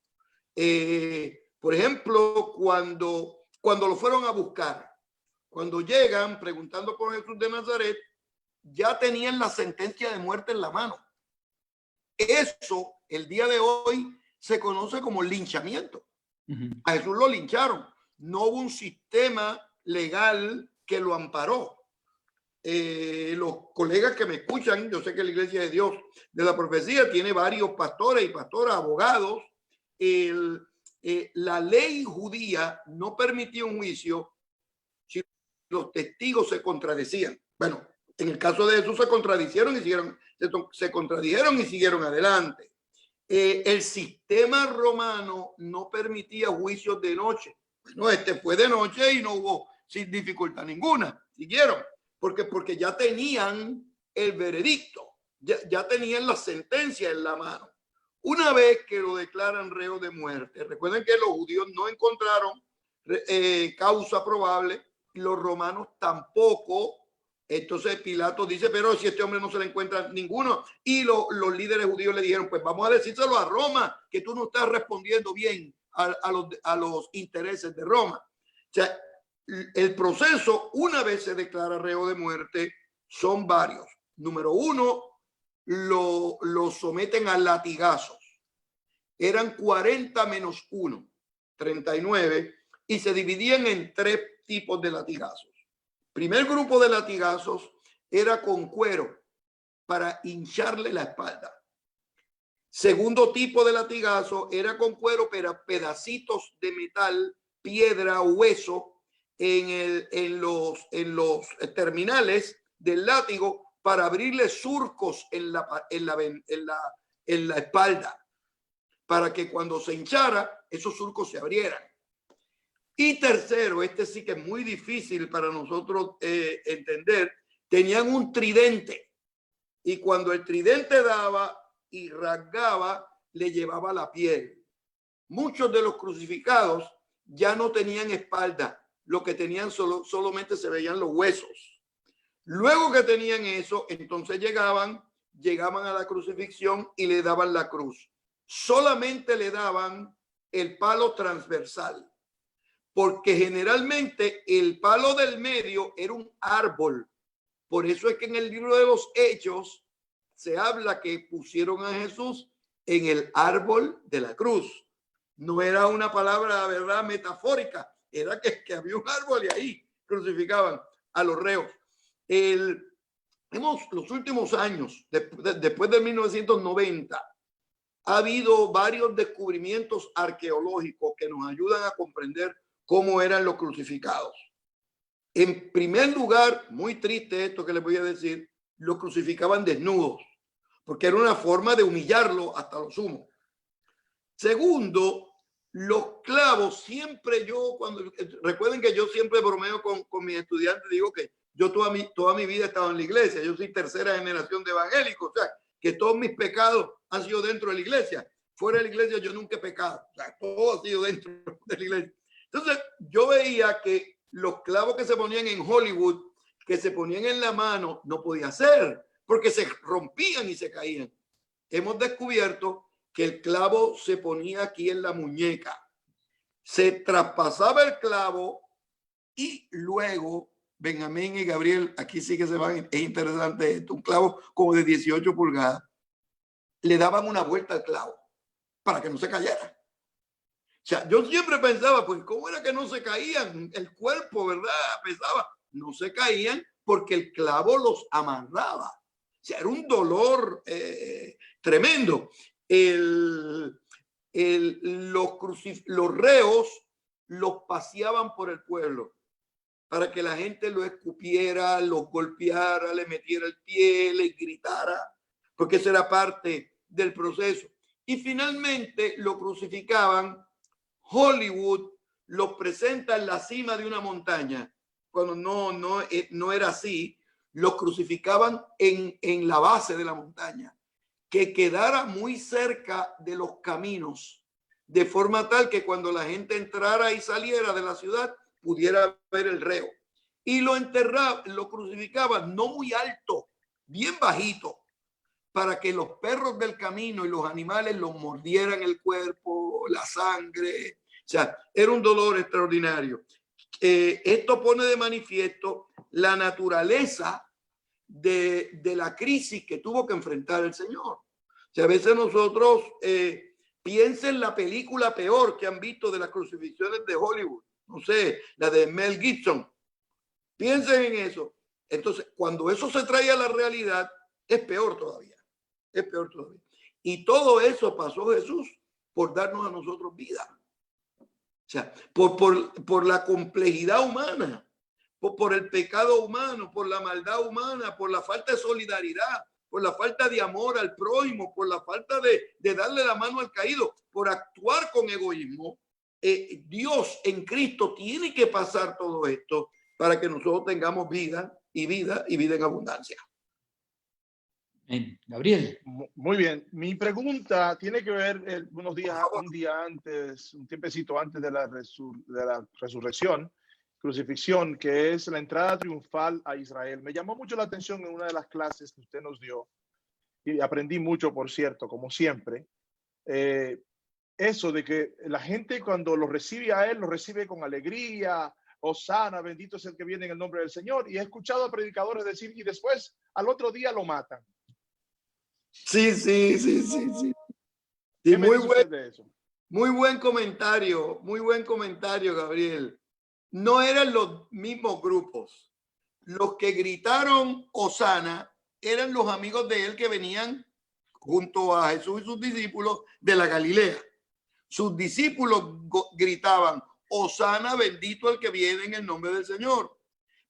Por ejemplo, cuando lo fueron a buscar, cuando llegan preguntando por Jesús de Nazaret, ya tenían la sentencia de muerte en la mano. Eso, el día de hoy, se conoce como linchamiento. A Jesús lo lincharon. No hubo un sistema legal que lo amparó. Los colegas que me escuchan, yo sé que la Iglesia de Dios de la Profecía tiene varios pastores y pastoras, abogados. La ley judía no permitía un juicio si los testigos se contradecían. Bueno, en el caso de Jesús se contradijeron y siguieron adelante. El sistema romano no permitía juicios de noche. Bueno, este fue de noche y no hubo sin dificultad ninguna. Siguieron, porque ya tenían el veredicto, ya tenían la sentencia en la mano. Una vez que lo declaran reo de muerte, recuerden que los judíos no encontraron causa probable, los romanos tampoco. Entonces Pilato dice, pero si este hombre no se le encuentra ninguno. Y los líderes judíos le dijeron, pues vamos a decírselo a Roma, que tú no estás respondiendo bien a los intereses de Roma. O sea, el proceso, una vez se declara reo de muerte, son varios. Número uno, lo someten a latigazos. Eran 40 menos 1, 39, y se dividían en 3 tipos de latigazos. Primer grupo de latigazos era con cuero para hincharle la espalda. Segundo tipo de latigazo era con cuero, pero pedacitos de metal, piedra, hueso en los terminales del látigo para abrirle surcos en la espalda, para que cuando se hinchara esos surcos se abrieran. Y tercero, este sí que es muy difícil para nosotros entender, tenían un tridente y cuando el tridente daba y rasgaba, le llevaba la piel. Muchos de los crucificados ya no tenían espalda, lo que tenían solamente se veían los huesos. Luego que tenían eso, entonces llegaban a la crucifixión y le daban la cruz. Solamente le daban el palo transversal, porque generalmente el palo del medio era un árbol. Por eso es que en el libro de los Hechos se habla que pusieron a Jesús en el árbol de la cruz. No era una palabra, ¿verdad?, metafórica, era que había un árbol y ahí crucificaban a los reos. Los últimos años, después de 1990, ha habido varios descubrimientos arqueológicos que nos ayudan a comprender cómo eran los crucificados. En primer lugar, muy triste esto que les voy a decir, los crucificaban desnudos, porque era una forma de humillarlo hasta lo sumo. Segundo, los clavos, siempre recuerden que yo siempre bromeo con mis estudiantes, digo que yo toda mi vida he estado en la iglesia, yo soy tercera generación de evangélicos, o sea, que todos mis pecados han sido dentro de la iglesia. Fuera de la iglesia yo nunca he pecado, o sea, todo ha sido dentro de la iglesia. Entonces yo veía que los clavos que se ponían en Hollywood, que se ponían en la mano, no podía ser, porque se rompían y se caían. Hemos descubierto que el clavo se ponía aquí en la muñeca, se traspasaba el clavo y luego Benjamín y Gabriel, aquí sí que se van, es interesante esto, un clavo como de 18 pulgadas, le daban una vuelta al clavo para que no se cayera. O sea, yo siempre pensaba, pues, ¿cómo era que no se caían? El cuerpo, ¿verdad? Pesaba. No se caían porque el clavo los amarraba. O sea, era un dolor tremendo. Los reos los paseaban por el pueblo para que la gente lo escupiera, los golpeara, le metiera el pie, le gritara, porque eso era parte del proceso. Y finalmente lo crucificaban Hollywood los presenta en la cima de una montaña, cuando no era así. Los crucificaban en la base de la montaña, que quedara muy cerca de los caminos, de forma tal que cuando la gente entrara y saliera de la ciudad pudiera ver el reo. Y lo crucificaban no muy alto, bien bajito, para que los perros del camino y los animales los mordieran el cuerpo, la sangre. O sea, era un dolor extraordinario. Esto pone de manifiesto la naturaleza de la crisis que tuvo que enfrentar el Señor. O sea, a veces nosotros piensen la película peor que han visto de las crucifixiones de Hollywood. No sé, la de Mel Gibson. Piensen en eso. Entonces, cuando eso se trae a la realidad, es peor todavía. Es peor todavía. Y todo eso pasó Jesús por darnos a nosotros vida. O sea, por la complejidad humana, por el pecado humano, por la maldad humana, por la falta de solidaridad, por la falta de amor al prójimo, por la falta de darle la mano al caído, por actuar con egoísmo. Dios en Cristo tiene que pasar todo esto para que nosotros tengamos vida y vida y vida en abundancia. Gabriel. Muy bien. Mi pregunta tiene que ver un día antes, un tiempecito antes de la resurrección, crucifixión, que es la entrada triunfal a Israel. Me llamó mucho la atención en una de las clases que usted nos dio, y aprendí mucho, por cierto, como siempre, eso de que la gente cuando lo recibe a él, lo recibe con alegría. Hosana, bendito es el que viene en el nombre del Señor. Y he escuchado a predicadores decir, y después al otro día lo matan. Sí. ¿Qué me dice usted de eso? Muy buen comentario, Gabriel. No eran los mismos grupos. Los que gritaron Hosana eran los amigos de él que venían junto a Jesús y sus discípulos de la Galilea. Sus discípulos gritaban, Hosana, bendito el que viene en el nombre del Señor.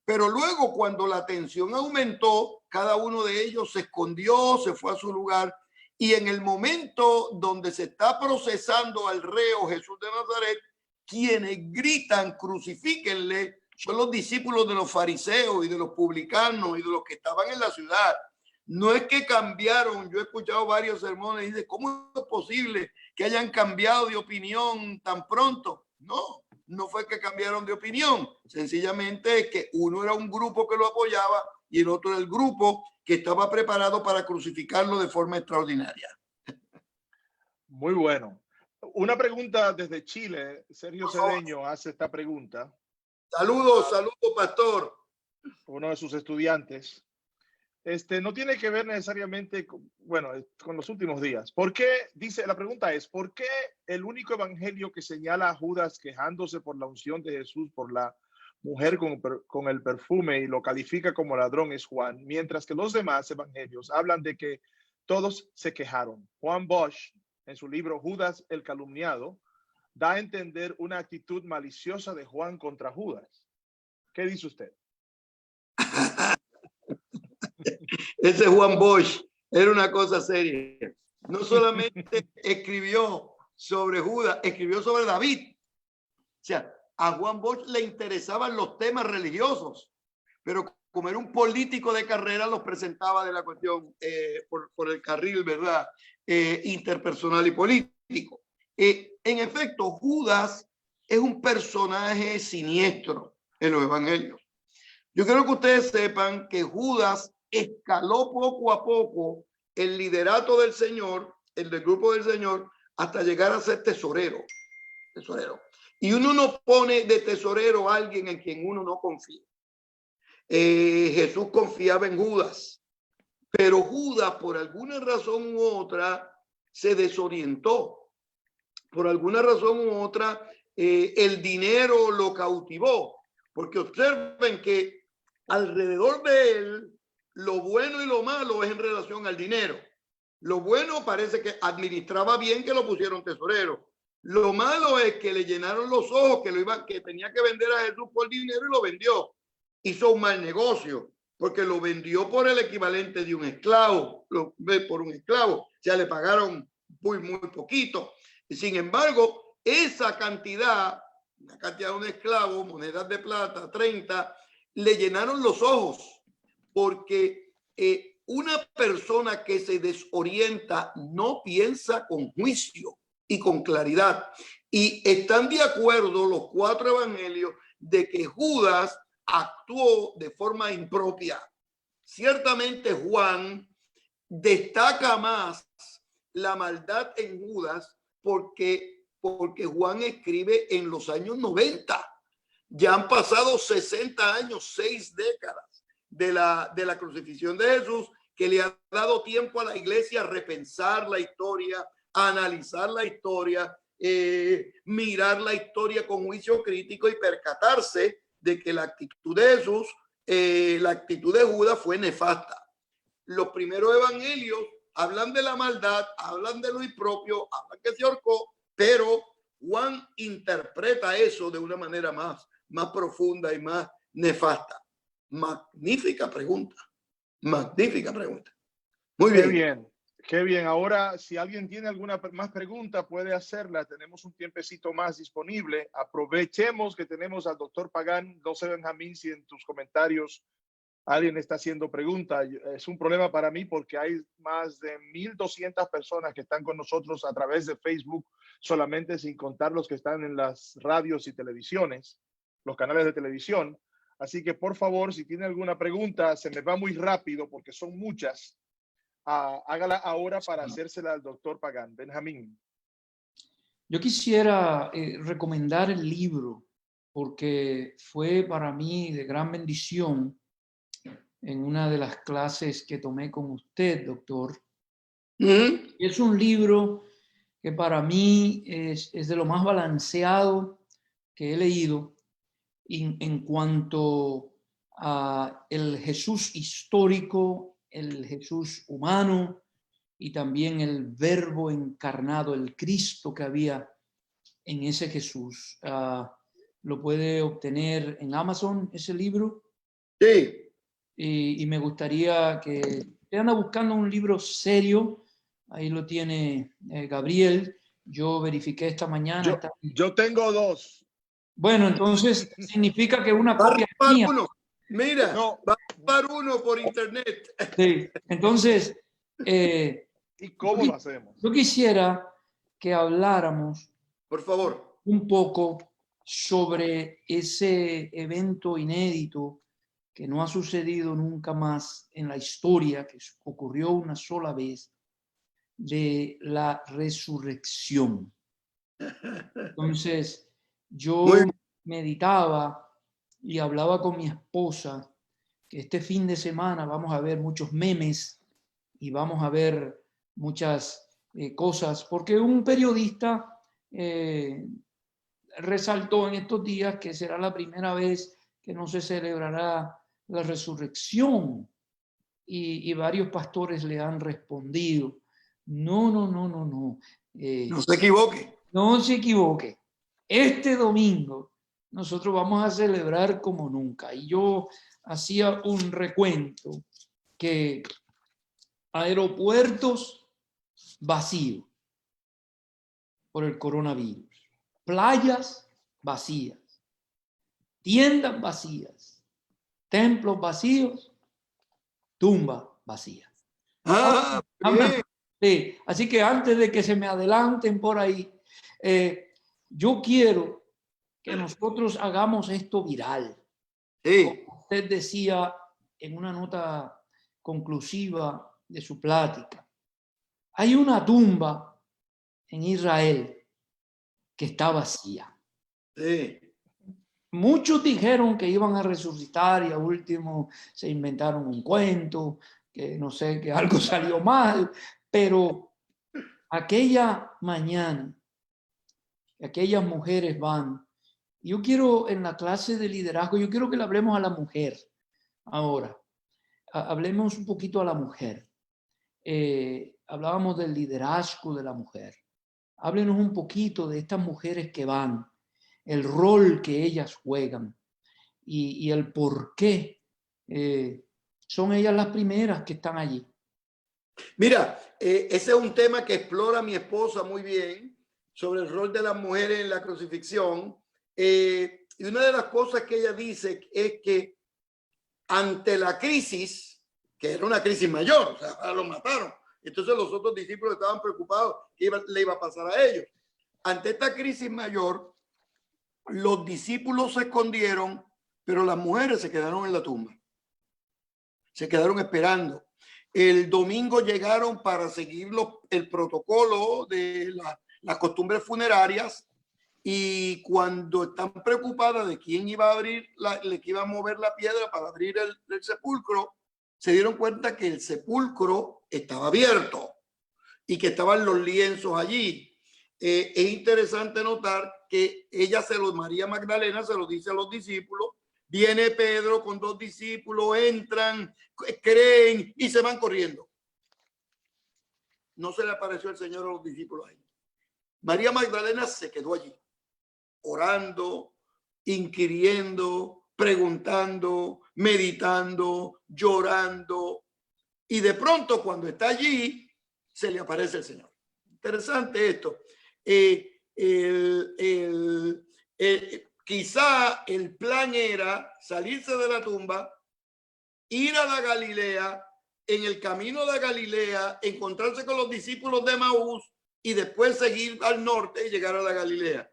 Pero luego, cuando la tensión aumentó, cada uno de ellos se escondió, se fue a su lugar. Y en el momento donde se está procesando al reo Jesús de Nazaret, quienes gritan, crucifíquenle, son los discípulos de los fariseos y de los publicanos y de los que estaban en la ciudad. No es que cambiaron. Yo he escuchado varios sermones y dice, ¿cómo es posible que hayan cambiado de opinión tan pronto? No fue que cambiaron de opinión. Sencillamente es que uno era un grupo que lo apoyaba y el otro era el grupo que estaba preparado para crucificarlo de forma extraordinaria. Muy bueno. Una pregunta desde Chile. Sergio Cedeño hace esta pregunta. Saludos, pastor. Uno de sus estudiantes. No tiene que ver necesariamente con los últimos días. ¿Por qué? Dice, la pregunta es, ¿por qué el único evangelio que señala a Judas quejándose por la unción de Jesús por la mujer con el perfume y lo califica como ladrón es Juan, mientras que los demás evangelios hablan de que todos se quejaron? Juan Bosch, en su libro Judas el calumniado, da a entender una actitud maliciosa de Juan contra Judas. ¿Qué dice usted? Ese Juan Bosch era una cosa seria. No solamente escribió sobre Judas, escribió sobre David. O sea, a Juan Bosch le interesaban los temas religiosos, pero como era un político de carrera, los presentaba de la cuestión por el carril, ¿verdad? Interpersonal y político. En efecto, Judas es un personaje siniestro en los evangelios. Yo quiero que ustedes sepan que Judas escaló poco a poco el liderato del Señor, el del grupo del Señor, hasta llegar a ser tesorero. Y uno no pone de tesorero a alguien en quien uno no confía. Jesús confiaba en Judas, pero Judas por alguna razón u otra se desorientó. Por alguna razón u otra el dinero lo cautivó, porque observen que alrededor de él lo bueno y lo malo es en relación al dinero. Lo bueno parece que administraba bien, que lo pusieron tesorero. Lo malo es que le llenaron los ojos, que tenía que vender a Jesús por dinero y lo vendió. Hizo un mal negocio porque lo vendió por el equivalente de un esclavo, por un esclavo. Ya le pagaron muy poquito. Sin embargo, esa cantidad, una cantidad de un esclavo, monedas de plata, 30, le llenaron los ojos, porque una persona que se desorienta no piensa con juicio y con claridad. Y están de acuerdo los 4 evangelios de que Judas actuó de forma impropia. Ciertamente Juan destaca más la maldad en Judas porque Juan escribe en los años 90. Ya han pasado 60 años, 6 décadas de la crucifixión de Jesús, que le ha dado tiempo a la iglesia a repensar la historia, a analizar la historia, mirar la historia con juicio crítico y percatarse de que la actitud de Jesús, la actitud de Judas fue nefasta. Los primeros evangelios hablan de la maldad, hablan de lo impropio, hablan que se ahorcó, pero Juan interpreta eso de una manera más profunda y más nefasta. Magnífica pregunta. Magnífica pregunta. Muy bien. Qué bien. Qué bien. Ahora, si alguien tiene alguna más pregunta, puede hacerla. Tenemos un tiempecito más disponible. Aprovechemos que tenemos al doctor Pagán. No sé, Benjamín, si en tus comentarios alguien está haciendo preguntas. Es un problema para mí porque hay más de 1,200 personas que están con nosotros a través de Facebook, solamente sin contar los que están en las radios y televisiones, los canales de televisión. Así que, por favor, si tiene alguna pregunta, se me va muy rápido porque son muchas. Hágala ahora para hacérsela al doctor Pagán. Benjamín. Yo quisiera recomendar el libro porque fue para mí de gran bendición en una de las clases que tomé con usted, doctor. Es un libro que para mí es de lo más balanceado que he leído en cuanto a el Jesús histórico, el Jesús humano y también el verbo encarnado, el Cristo que había en ese Jesús. Lo puede obtener en Amazon, ese libro. Sí. Y me gustaría que usted anda buscando un libro serio. Ahí lo tiene Gabriel. Yo verifiqué esta mañana. Yo tengo 2. Bueno, entonces significa que una copia es mía. Uno. Mira, No. va a dar uno por internet. Sí. Entonces, ¿Y cómo lo hacemos? yo quisiera que habláramos, por favor, un poco sobre ese evento inédito que no ha sucedido nunca más en la historia, que ocurrió una sola vez, de la resurrección. Entonces, yo meditaba y hablaba con mi esposa que este fin de semana vamos a ver muchos memes y vamos a ver muchas cosas, porque un periodista resaltó en estos días que será la primera vez que no se celebrará la resurrección, y varios pastores le han respondido, no. no se equivoque. No se equivoque. Este domingo nosotros vamos a celebrar como nunca. Y yo hacía un recuento que aeropuertos vacíos por el coronavirus, playas vacías, tiendas vacías, templos vacíos, tumbas vacías. Sí, así que antes de que se me adelanten por ahí, yo quiero que nosotros hagamos esto viral. Sí. Como usted decía en una nota conclusiva de su plática, hay una tumba en Israel que está vacía. Sí. Muchos dijeron que iban a resucitar y a último se inventaron un cuento, que no sé, que algo salió mal, pero aquella mañana, aquellas mujeres van. Yo quiero, en la clase de liderazgo, yo quiero que le hablemos a la mujer ahora. Hablemos un poquito a la mujer. Hablábamos del liderazgo de la mujer. Háblenos un poquito de estas mujeres que van, el rol que ellas juegan y el por qué son ellas las primeras que están allí. Mira, ese es un tema que explora mi esposa muy bien sobre el rol de las mujeres en la crucifixión. Y una de las cosas que ella dice es que ante la crisis, que era una crisis mayor, o sea, lo mataron. Entonces los otros discípulos estaban preocupados que le iba a pasar a ellos. Ante esta crisis mayor, los discípulos se escondieron, pero las mujeres se quedaron en la tumba. Se quedaron esperando. El domingo llegaron para seguir el protocolo de las costumbres funerarias, y cuando están preocupadas de quién iba a abrir, que iba a mover la piedra para abrir el sepulcro, se dieron cuenta que el sepulcro estaba abierto y que estaban los lienzos allí. Es interesante notar que María Magdalena se lo dice a los discípulos. Viene Pedro con 2 discípulos, entran, creen y se van corriendo. No se le apareció el Señor a los discípulos ahí. María Magdalena se quedó allí, orando, inquiriendo, preguntando, meditando, llorando. Y de pronto, cuando está allí, se le aparece el Señor. Interesante esto. Quizá el plan era salirse de la tumba, ir a la Galilea, en el camino de Galilea, encontrarse con los discípulos de Maús y después seguir al norte y llegar a la Galilea.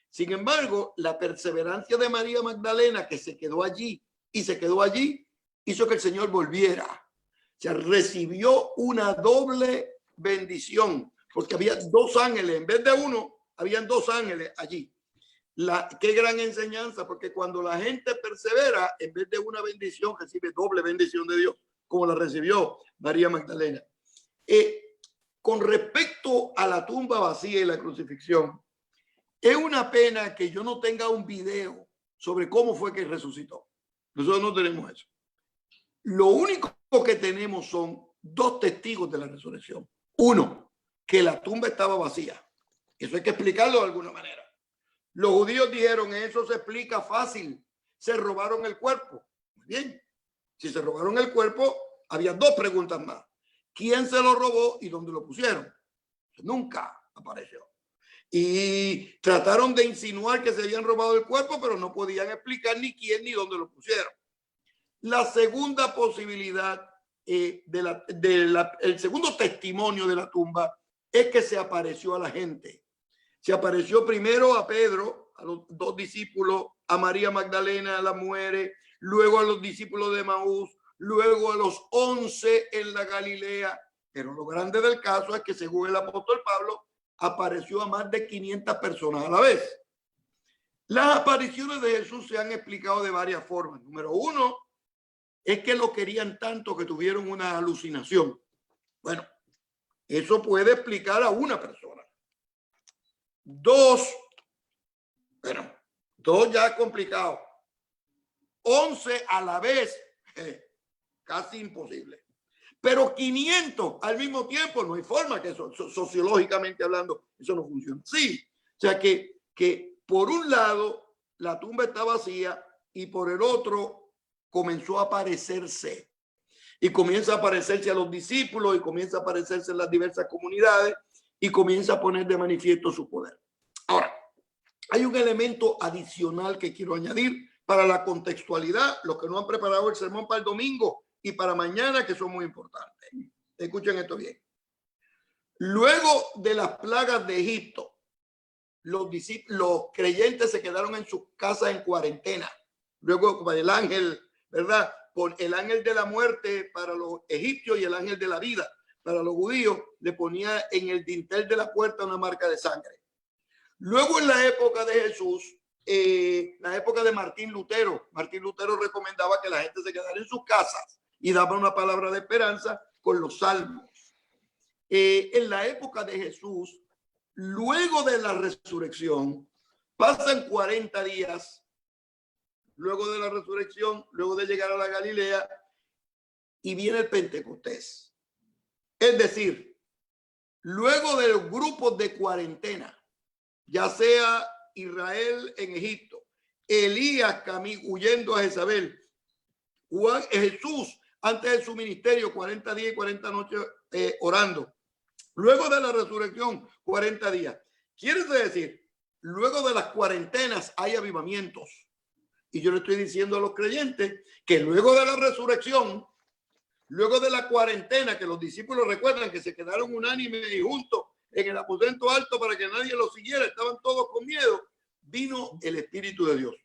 Sin embargo, la perseverancia de María Magdalena, que se quedó allí y se quedó allí, hizo que el Señor volviera. O sea, recibió una doble bendición, porque había 2 ángeles, en vez de uno, habían 2 ángeles allí. Qué gran enseñanza, porque cuando la gente persevera, en vez de una bendición, recibe doble bendición de Dios, como la recibió María Magdalena. Con respecto a la tumba vacía y la crucifixión, es una pena que yo no tenga un video sobre cómo fue que resucitó. Nosotros no tenemos eso. Lo único que tenemos son 2 testigos de la resurrección. Uno, que la tumba estaba vacía. Eso hay que explicarlo de alguna manera. Los judíos dijeron, eso se explica fácil. Se robaron el cuerpo. Muy bien. Si se robaron el cuerpo, había 2 preguntas más. ¿Quién se lo robó y dónde lo pusieron? Nunca apareció. Y trataron de insinuar que se habían robado el cuerpo, pero no podían explicar ni quién ni dónde lo pusieron. La segunda posibilidad, el segundo testimonio de la tumba, es que se apareció a la gente. Se apareció primero a Pedro, a los 2 discípulos, a María Magdalena, a las mujeres, luego a los discípulos de Maús, luego a los 11 en la Galilea. Pero lo grande del caso es que, según el apóstol Pablo, apareció a más de 500 personas a la vez. Las apariciones de Jesús se han explicado de varias formas. Número 1 es que lo querían tanto que tuvieron una alucinación. Bueno, eso puede explicar a una persona. 2, bueno, 2 ya es complicado. 11 a la vez, casi imposible. Pero 500 al mismo tiempo, no hay forma que eso, sociológicamente hablando, eso no funciona. Sí, o sea que por un lado la tumba está vacía y por el otro comenzó a aparecerse. Y comienza a aparecerse a los discípulos y comienza a aparecerse en las diversas comunidades y comienza a poner de manifiesto su poder. Ahora, hay un elemento adicional que quiero añadir para la contextualidad, los que no han preparado el sermón para el domingo y para mañana, que son muy importantes. Escuchen esto bien. Luego de las plagas de Egipto, los creyentes se quedaron en sus casas en cuarentena. Luego el ángel, ¿verdad? Por el ángel de la muerte para los egipcios y el ángel de la vida para los judíos, le ponía en el dintel de la puerta una marca de sangre. Luego, en la época de Jesús, la época de Martín Lutero recomendaba que la gente se quedara en sus casas y daba una palabra de esperanza con los salmos. En la época de Jesús, luego de la resurrección, pasan 40 días, luego de la resurrección, luego de llegar a la Galilea, y viene el Pentecostés. Es decir, luego de los grupos de cuarentena, ya sea Israel en Egipto, Elías huyendo a Jezabel, Jesús antes de su ministerio 40 días y 40 noches orando, luego de la resurrección 40 días. Quiere decir, luego de las cuarentenas hay avivamientos. Y yo le estoy diciendo a los creyentes que luego de la resurrección, luego de la cuarentena, que los discípulos recuerdan que se quedaron unánimes y juntos en el aposento alto para que nadie los siguiera, estaban todos con miedo, vino el Espíritu de Dios.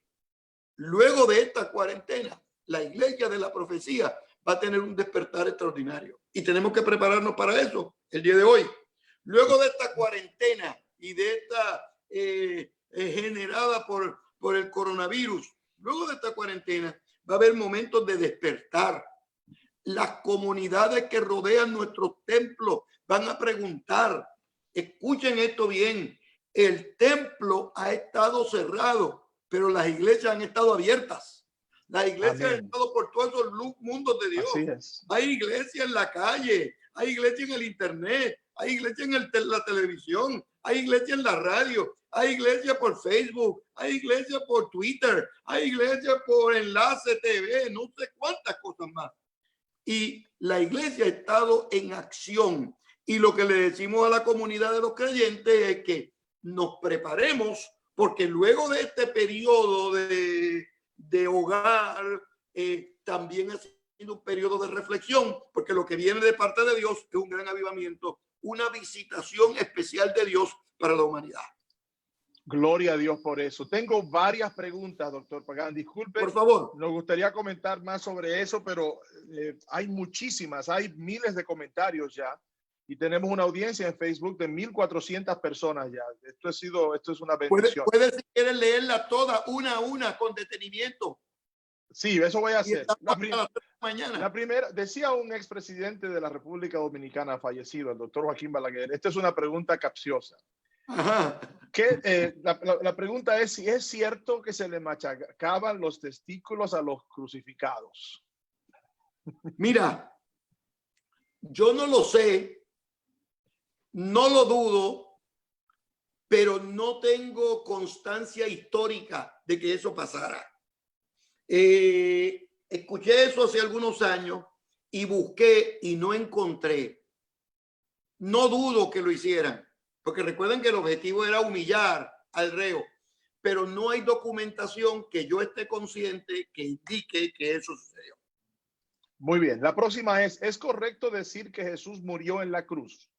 Luego de esta cuarentena, la iglesia de la profecía va a tener un despertar extraordinario y tenemos que prepararnos para eso el día de hoy. Luego de esta cuarentena y de esta generada por el coronavirus, luego de esta cuarentena va a haber momentos de despertar. Las comunidades que rodean nuestros templos van a preguntar, escuchen esto bien, el templo ha estado cerrado, pero las iglesias han estado abiertas. Las iglesias Amén. han estado por todos esos mundos de Dios. Así es. Hay iglesias en la calle, hay iglesias en el internet, hay iglesias en la televisión, hay iglesias en la radio, hay iglesias por Facebook, hay iglesias por Twitter, hay iglesias por Enlace TV, no sé cuántas cosas más. Y la iglesia ha estado en acción. Y lo que le decimos a la comunidad de los creyentes es que nos preparemos, porque luego de este periodo de hogar, también ha sido un periodo de reflexión, porque lo que viene de parte de Dios es un gran avivamiento, una visitación especial de Dios para la humanidad. Gloria a Dios por eso. Tengo varias preguntas, doctor Pagán. Disculpe, por favor. Nos gustaría comentar más sobre eso, pero hay muchísimas, hay miles de comentarios ya. Y tenemos una audiencia en Facebook de 1,400 personas ya. Esto es una bendición. Puede si quieren leerla toda, una a una, con detenimiento. Sí, eso voy a hacer. La primera, decía un expresidente de la República Dominicana fallecido, el doctor Joaquín Balaguer. Esta es una pregunta capciosa. Ajá. La pregunta es si es cierto que se le machacaban los testículos a los crucificados. Mira, yo no lo sé, no lo dudo, pero no tengo constancia histórica de que eso pasara. Escuché eso hace algunos años y busqué y no encontré. No dudo que lo hicieran, porque recuerden que el objetivo era humillar al reo, pero no hay documentación que yo esté consciente que indique que eso sucedió. Muy bien. La próxima ¿es correcto decir que Jesús murió en la cruz?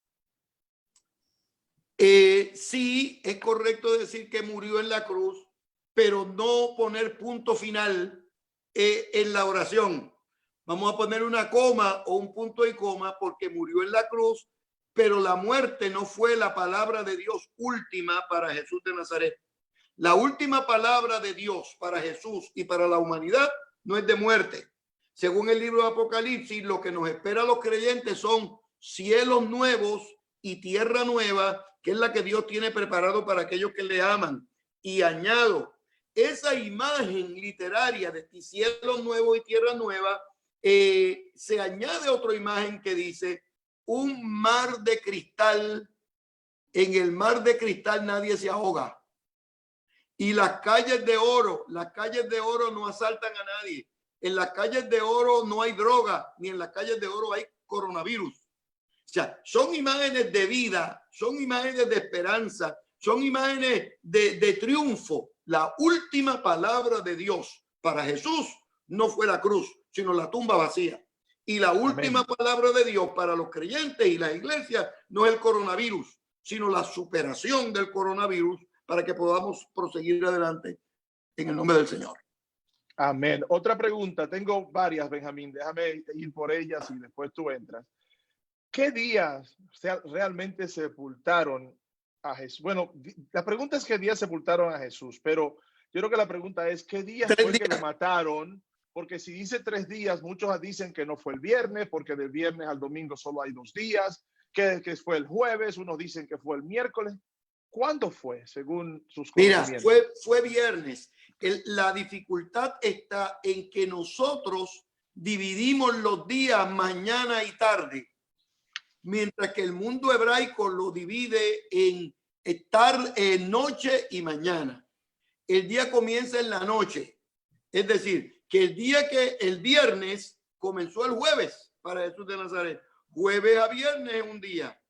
Sí, es correcto decir que murió en la cruz, pero no poner punto final en la oración. Vamos a poner una coma o un punto y coma porque murió en la cruz, pero la muerte no fue la palabra de Dios última para Jesús de Nazaret. La última palabra de Dios para Jesús y para la humanidad no es de muerte. Según el libro de Apocalipsis, lo que nos espera a los creyentes son cielos nuevos y tierra nueva, que es la que Dios tiene preparado para aquellos que le aman. Y añado, esa imagen literaria de cielos nuevos y tierra nueva, se añade otra imagen que dice un mar de cristal. En el mar de cristal nadie se ahoga. Y las calles de oro no asaltan a nadie. En las calles de oro no hay droga, ni en las calles de oro hay coronavirus. O sea, son imágenes de vida, son imágenes de esperanza, son imágenes de triunfo. La última palabra de Dios para Jesús no fue la cruz, sino la tumba vacía. Y la última palabra de Dios para los creyentes y las iglesias no es el coronavirus, sino la superación del coronavirus para que podamos proseguir adelante en el nombre del Señor. Amén. Otra pregunta, tengo varias, Benjamín, déjame ir por ellas y después tú entras. ¿Qué días realmente sepultaron a Jesús? Bueno, la pregunta es qué día sepultaron a Jesús, pero yo creo que la pregunta es qué día fue que lo mataron, porque si dice 3 días, muchos dicen que no fue el viernes, porque del viernes al domingo solo hay 2 días, que fue el jueves, unos dicen que fue el miércoles. ¿Cuándo fue, según sus conocimientos? Mira, fue viernes. La dificultad está en que nosotros dividimos los días mañana y tarde, mientras que el mundo hebraico lo divide en noche y mañana. El día comienza en la noche, es decir, que el viernes comenzó el jueves para Jesús de Nazaret. Jueves a viernes un día,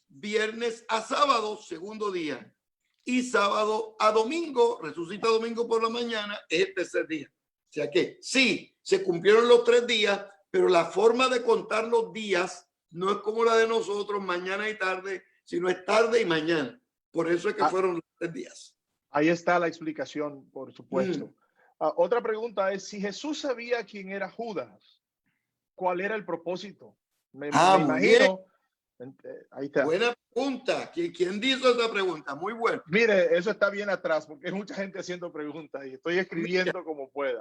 viernes a sábado segundo día, y sábado a domingo, resucita domingo por la mañana, es el tercer día. O sea que sí, se cumplieron los 3 días, pero la forma de contar los días no es como la de nosotros, mañana y tarde, sino es tarde y mañana. Por eso es que fueron los 3 días. Ahí está la explicación, por supuesto. Otra pregunta es, si Jesús sabía quién era Judas, ¿cuál era el propósito? Me imagino. Ahí está. Buena pregunta. ¿Quién hizo esa pregunta? Muy buena. Mire, eso está bien atrás porque hay mucha gente haciendo preguntas y estoy escribiendo como pueda.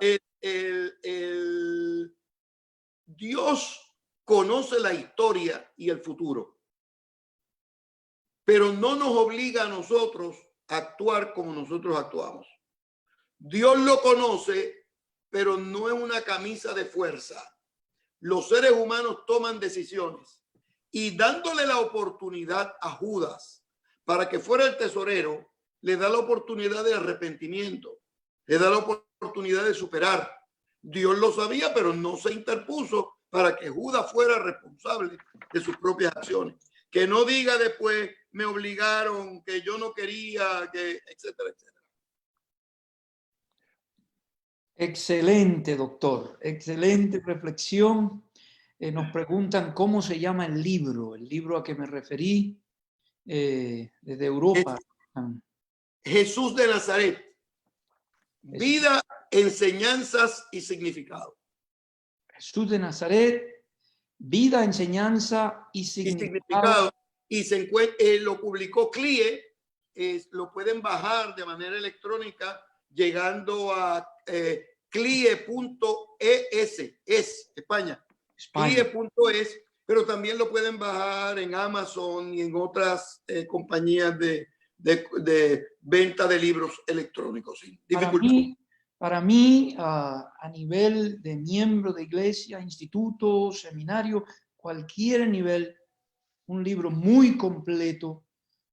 Dios conoce la historia y el futuro, pero no nos obliga a nosotros a actuar como nosotros actuamos. Dios lo conoce, pero no es una camisa de fuerza. Los seres humanos toman decisiones y dándole la oportunidad a Judas para que fuera el tesorero, le da la oportunidad de arrepentimiento, le da la oportunidad de superar. Dios lo sabía, pero no se interpuso para que Judas fuera responsable de sus propias acciones. Que no diga después, me obligaron, que yo no quería, que etcétera, etcétera. Excelente, doctor. Excelente reflexión. Nos preguntan cómo se llama el libro a que me referí desde Europa. Jesús de Nazaret. Vida, enseñanzas y significado. Jesús de Nazaret, vida, enseñanza y significado. Y se encuentra, lo publicó CLIE, lo pueden bajar de manera electrónica llegando a clie.es, es España. Clie.es, pero también lo pueden bajar en Amazon y en otras compañías de venta de libros electrónicos. Para mí, a nivel de miembro de iglesia, instituto, seminario, cualquier nivel, un libro muy completo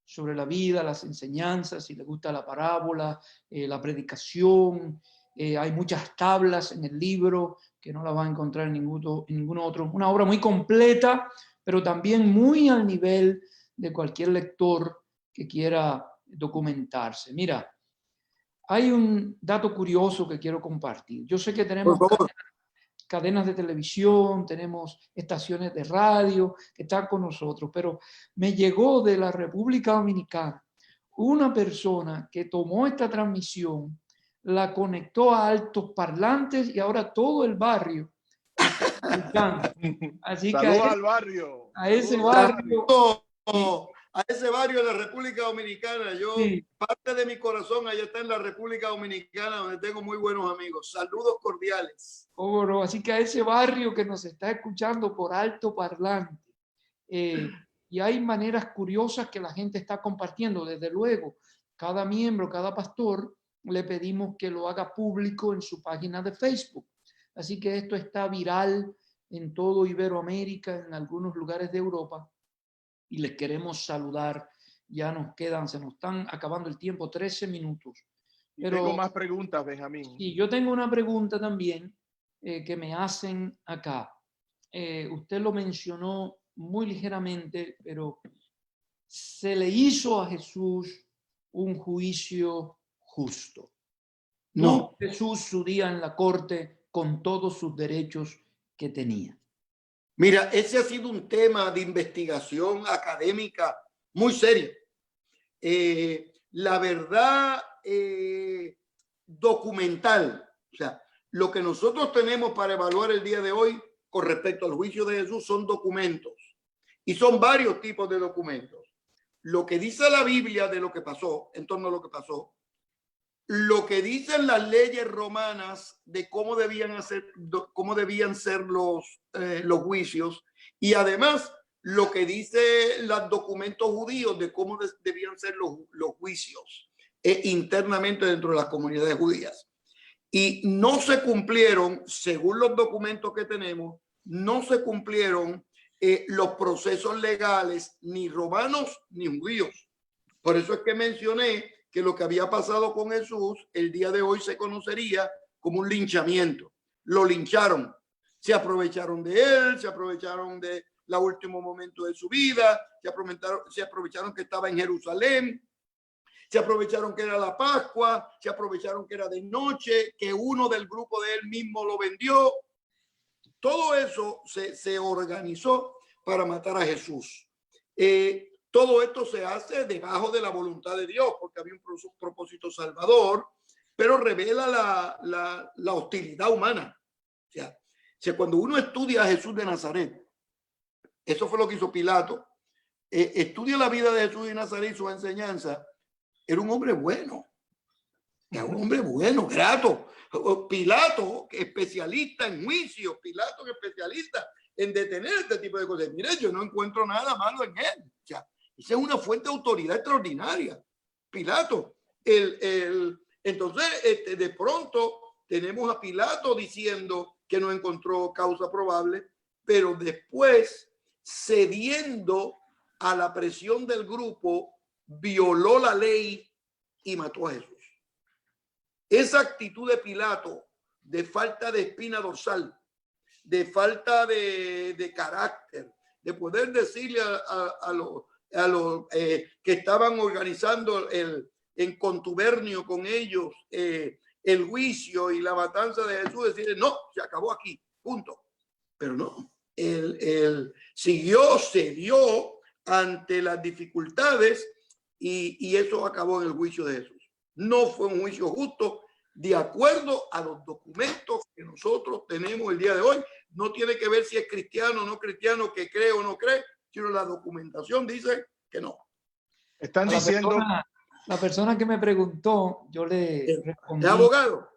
sobre la vida, las enseñanzas, si le gusta la parábola, la predicación. Hay muchas tablas en el libro que no la van a encontrar en ningún otro. Una obra muy completa, pero también muy al nivel de cualquier lector que quiera documentarse. Mira, hay un dato curioso que quiero compartir. Yo sé que tenemos cadenas de televisión, tenemos estaciones de radio que están con nosotros, pero me llegó de la República Dominicana una persona que tomó esta transmisión, la conectó a altos parlantes y ahora todo el barrio está escuchando. Así que al barrio. A ese barrio. A ese barrio de la República Dominicana. Yo, sí. Parte de mi corazón allá está en la República Dominicana, donde tengo muy buenos amigos. Saludos cordiales. Oh, no. Así que a ese barrio que nos está escuchando por alto parlante. Y hay maneras curiosas que la gente está compartiendo. Desde luego, cada miembro, cada pastor, le pedimos que lo haga público en su página de Facebook. Así que esto está viral en todo Iberoamérica, en algunos lugares de Europa. Y les queremos saludar. Ya se nos están acabando el tiempo, 13 minutos. Pero tengo más preguntas, Benjamín. Y yo tengo una pregunta también que me hacen acá. Usted lo mencionó muy ligeramente, pero se le hizo a Jesús un juicio justo. No. Jesús su día en la corte con todos sus derechos que tenía. Mira, ese ha sido un tema de investigación académica muy serio. La verdad documental, o sea, lo que nosotros tenemos para evaluar el día de hoy con respecto al juicio de Jesús son documentos. Y son varios tipos de documentos. Lo que dice la Biblia de lo que pasó, en torno a lo que pasó, lo que dicen las leyes romanas de cómo debían ser los juicios, y además lo que dice los documentos judíos de cómo debían ser los juicios internamente dentro de las comunidades judías. Y no se cumplieron, según los documentos que tenemos, no se cumplieron los procesos legales ni romanos ni judíos. Por eso es que mencioné que lo que había pasado con Jesús el día de hoy se conocería como un linchamiento. Lo lincharon, se aprovecharon de él, se aprovecharon de el último momento de su vida, se aprovecharon que estaba en Jerusalén, se aprovecharon que era la Pascua, se aprovecharon que era de noche, que uno del grupo de él mismo lo vendió. Todo eso se organizó para matar a Jesús. Todo esto se hace debajo de la voluntad de Dios, porque había un propósito salvador, pero revela la hostilidad humana. O sea, cuando uno estudia a Jesús de Nazaret, eso fue lo que hizo Pilato, estudia la vida de Jesús de Nazaret y su enseñanza, era un hombre bueno. Era un hombre bueno, grato. Pilato, especialista en juicios, Pilato, especialista en detener este tipo de cosas. Mire, yo no encuentro nada malo en él. O sea, esa es una fuente de autoridad extraordinaria. Pilato. Entonces, de pronto tenemos a Pilato diciendo que no encontró causa probable, pero después, cediendo a la presión del grupo, violó la ley y mató a Jesús. Esa actitud de Pilato, de falta de espina dorsal, de falta de carácter, de poder decirle a los que estaban organizando en contubernio con ellos el juicio y la matanza de Jesús, decirle, no, se acabó aquí, punto. Pero no, él cedió ante las dificultades y eso acabó en el juicio de Jesús. No fue un juicio justo de acuerdo a los documentos que nosotros tenemos el día de hoy. No tiene que ver si es cristiano o no cristiano, que cree o no cree, sino la documentación dice que no. Están diciendo... La persona que me preguntó, yo le respondí... ¿Es abogado?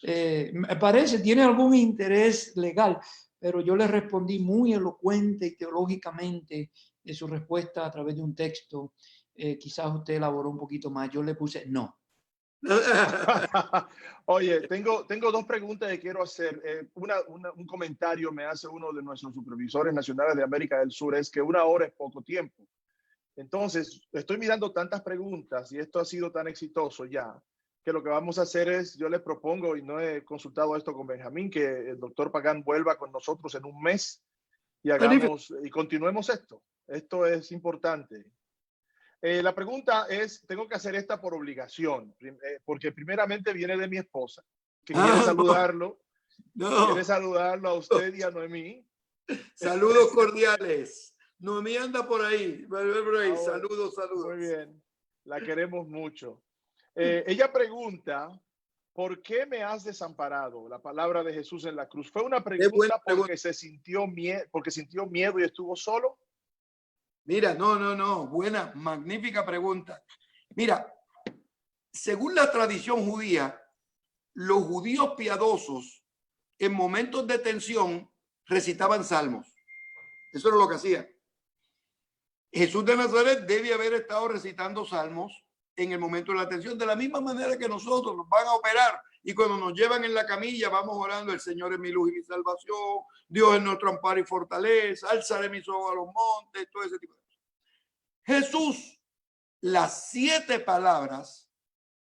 Me parece, tiene algún interés legal, pero yo le respondí muy elocuente y teológicamente de su respuesta a través de un texto. Quizás usted elaboró un poquito más. Yo le puse no. Oye, tengo dos preguntas que quiero hacer. Un comentario me hace uno de nuestros supervisores nacionales de América del Sur, es que 1 hora es poco tiempo. Entonces, estoy mirando tantas preguntas y esto ha sido tan exitoso ya, que lo que vamos a hacer es, yo les propongo, y no he consultado esto con Benjamín, que el doctor Pagán vuelva con nosotros en un mes y y continuemos esto. Esto es importante. La pregunta es, tengo que hacer esta por obligación, porque primeramente viene de mi esposa, que quiere saludarlo. No. Quiere saludarlo a usted y a Noemí. Saludos cordiales. Noemí anda por ahí. Saludos. Muy bien. La queremos mucho. Ella pregunta, ¿por qué me has desamparado? La palabra de Jesús en la cruz. ¿Fue una pregunta porque sintió miedo y estuvo solo? Mira, no. Buena, magnífica pregunta. Mira, según la tradición judía, los judíos piadosos en momentos de tensión recitaban salmos. Eso era lo que hacían. Jesús de Nazaret debe haber estado recitando salmos en el momento de la tensión, de la misma manera que nosotros nos van a operar y cuando nos llevan en la camilla vamos orando, el Señor es mi luz y mi salvación, Dios es nuestro amparo y fortaleza, alzaré mis ojos a los montes, todo ese tipo de cosas. Jesús, las 7 palabras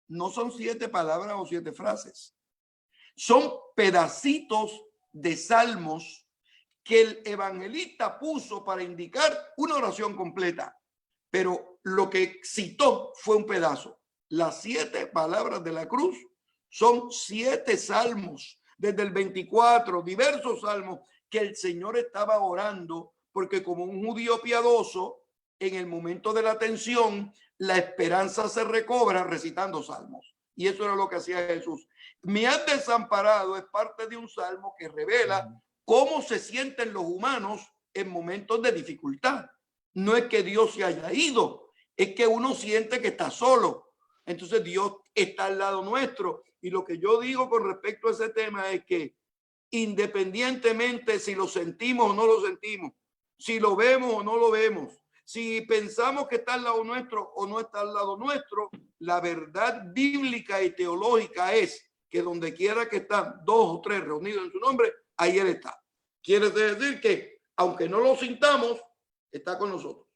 no son 7 palabras o 7 frases, son pedacitos de salmos que el evangelista puso para indicar una oración completa, pero lo que citó fue un pedazo. Las 7 palabras de la cruz son 7 salmos, desde el 24, diversos salmos que el Señor estaba orando, porque como un judío piadoso, en el momento de la tensión, la esperanza se recobra recitando salmos. Y eso era lo que hacía Jesús. Me has desamparado es parte de un salmo que revela cómo se sienten los humanos en momentos de dificultad. No es que Dios se haya ido, es que uno siente que está solo. Entonces Dios está al lado nuestro. Y lo que yo digo con respecto a ese tema es que independientemente si lo sentimos o no lo sentimos, si lo vemos o no lo vemos, si pensamos que está al lado nuestro o no está al lado nuestro, la verdad bíblica y teológica es que donde quiera que están 2 o 3 reunidos en su nombre, ahí Él está. Quiere decir que aunque no lo sintamos, está con nosotros.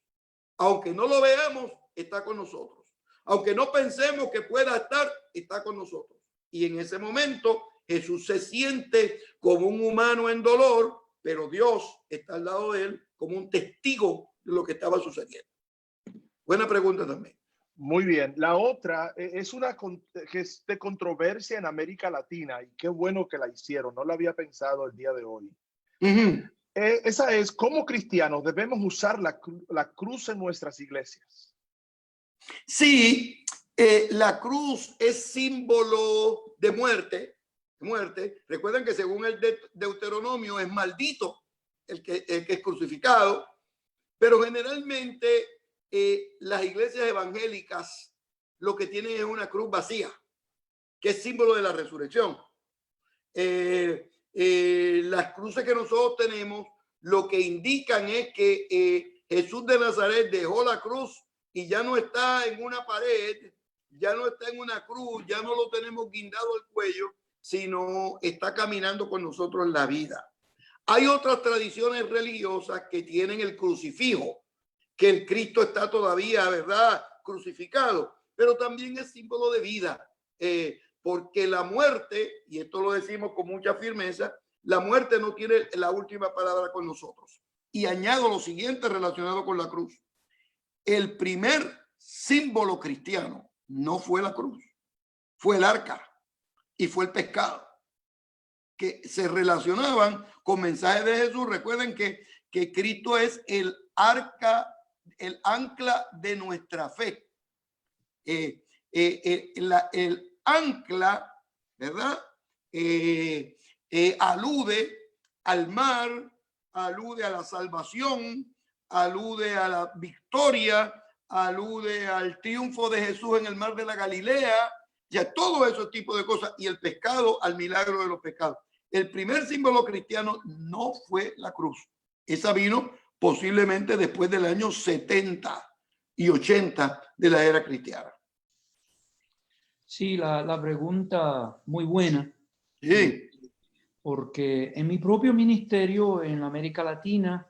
Aunque no lo veamos, está con nosotros. Aunque no pensemos que pueda estar, está con nosotros. Y en ese momento Jesús se siente como un humano en dolor, pero Dios está al lado de él como un testigo de lo que estaba sucediendo. Buena pregunta también. Muy bien. La otra es una que es de controversia en América Latina y qué bueno que la hicieron. No la había pensado el día de hoy. Esa es cómo cristianos debemos usar la cruz en nuestras iglesias. Sí, la cruz es símbolo de muerte. Recuerden que según el Deuteronomio es maldito el que es crucificado, pero generalmente las iglesias evangélicas lo que tienen es una cruz vacía, que es símbolo de la resurrección. Las cruces que nosotros tenemos lo que indican es que Jesús de Nazaret dejó la cruz y ya no está en una pared, ya no está en una cruz, ya no lo tenemos guindado al cuello, sino está caminando con nosotros en la vida. Hay otras tradiciones religiosas que tienen el crucifijo, que el Cristo está todavía, ¿verdad?, crucificado, pero también es símbolo de vida, porque la muerte, y esto lo decimos con mucha firmeza, la muerte no tiene la última palabra con nosotros. Y añado lo siguiente relacionado con la cruz. El primer símbolo cristiano no fue la cruz, fue el arca y fue el pescado, que se relacionaban con mensajes de Jesús. Recuerden que Cristo es el arca, el ancla de nuestra fe. El ancla, ¿verdad? Alude al mar, alude a la salvación, alude a la victoria, alude al triunfo de Jesús en el mar de la Galilea, ya todo ese tipo de cosas, y el pescado al milagro de los pescados. El primer símbolo cristiano no fue la cruz. Esa vino posiblemente después del año 70 y 80 de la era cristiana. Sí, la pregunta muy buena. Sí. Porque en mi propio ministerio en América Latina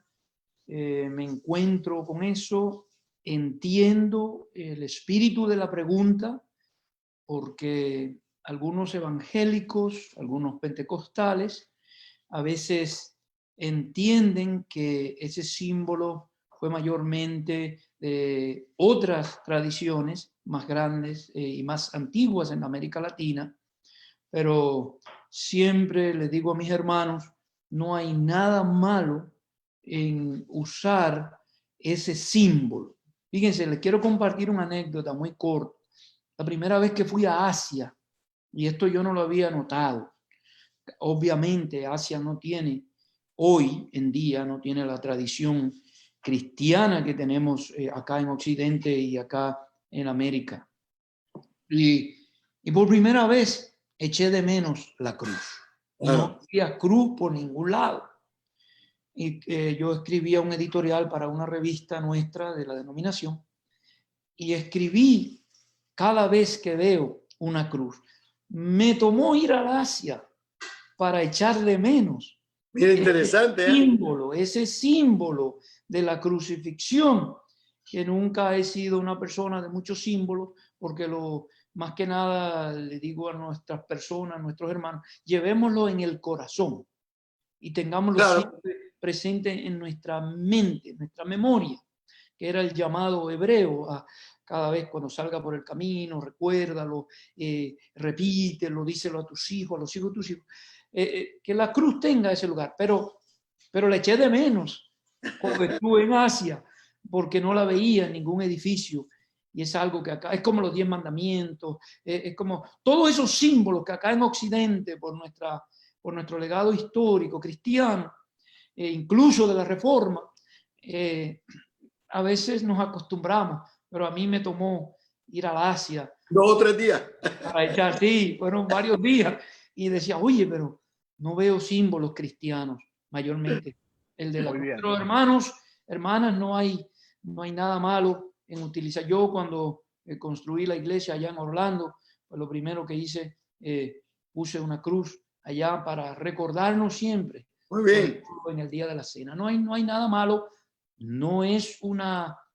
me encuentro con eso, entiendo el espíritu de la pregunta, porque algunos evangélicos, algunos pentecostales, a veces entienden que ese símbolo fue mayormente de otras tradiciones más grandes y más antiguas en América Latina, pero siempre les digo a mis hermanos, no hay nada malo en usar ese símbolo. Fíjense, les quiero compartir una anécdota muy corta. La primera vez que fui a Asia, y esto yo no lo había notado, obviamente Asia no tiene, hoy en día no tiene la tradición cristiana que tenemos acá en Occidente y acá en América. Y por primera vez eché de menos la cruz. No había cruz por ningún lado. Y yo escribía un editorial para una revista nuestra de la denominación y escribí cada vez que veo una cruz. Me tomó ir a Asia para echar de menos. Mira, interesante, ese símbolo de la crucifixión, que nunca he sido una persona de muchos símbolos, porque más que nada le digo a nuestras personas, a nuestros hermanos, llevémoslo en el corazón y tengámoslo siempre presente en nuestra mente, en nuestra memoria, que era el llamado hebreo a cada vez cuando salga por el camino, recuérdalo, repítelo, díselo a tus hijos, a los hijos de tus hijos. Que la cruz tenga ese lugar, pero la eché de menos cuando estuve en Asia, porque no la veía en ningún edificio. Y es algo que acá, es como los 10 mandamientos, es como todos esos símbolos que acá en Occidente, por nuestro legado histórico cristiano, incluso de la Reforma, a veces nos acostumbramos, pero a mí me tomó ir a Asia. 2 o 3 días. Para echar, sí, fueron varios días. Y decía, oye, pero no veo símbolos cristianos, mayormente. El de la cruz. Pero hermanos, hermanas, no hay nada malo en utilizar. Yo cuando construí la iglesia allá en Orlando, pues lo primero que hice, puse una cruz allá para recordarnos siempre. Muy bien. En el día de la cena. No hay nada malo. No es un altar.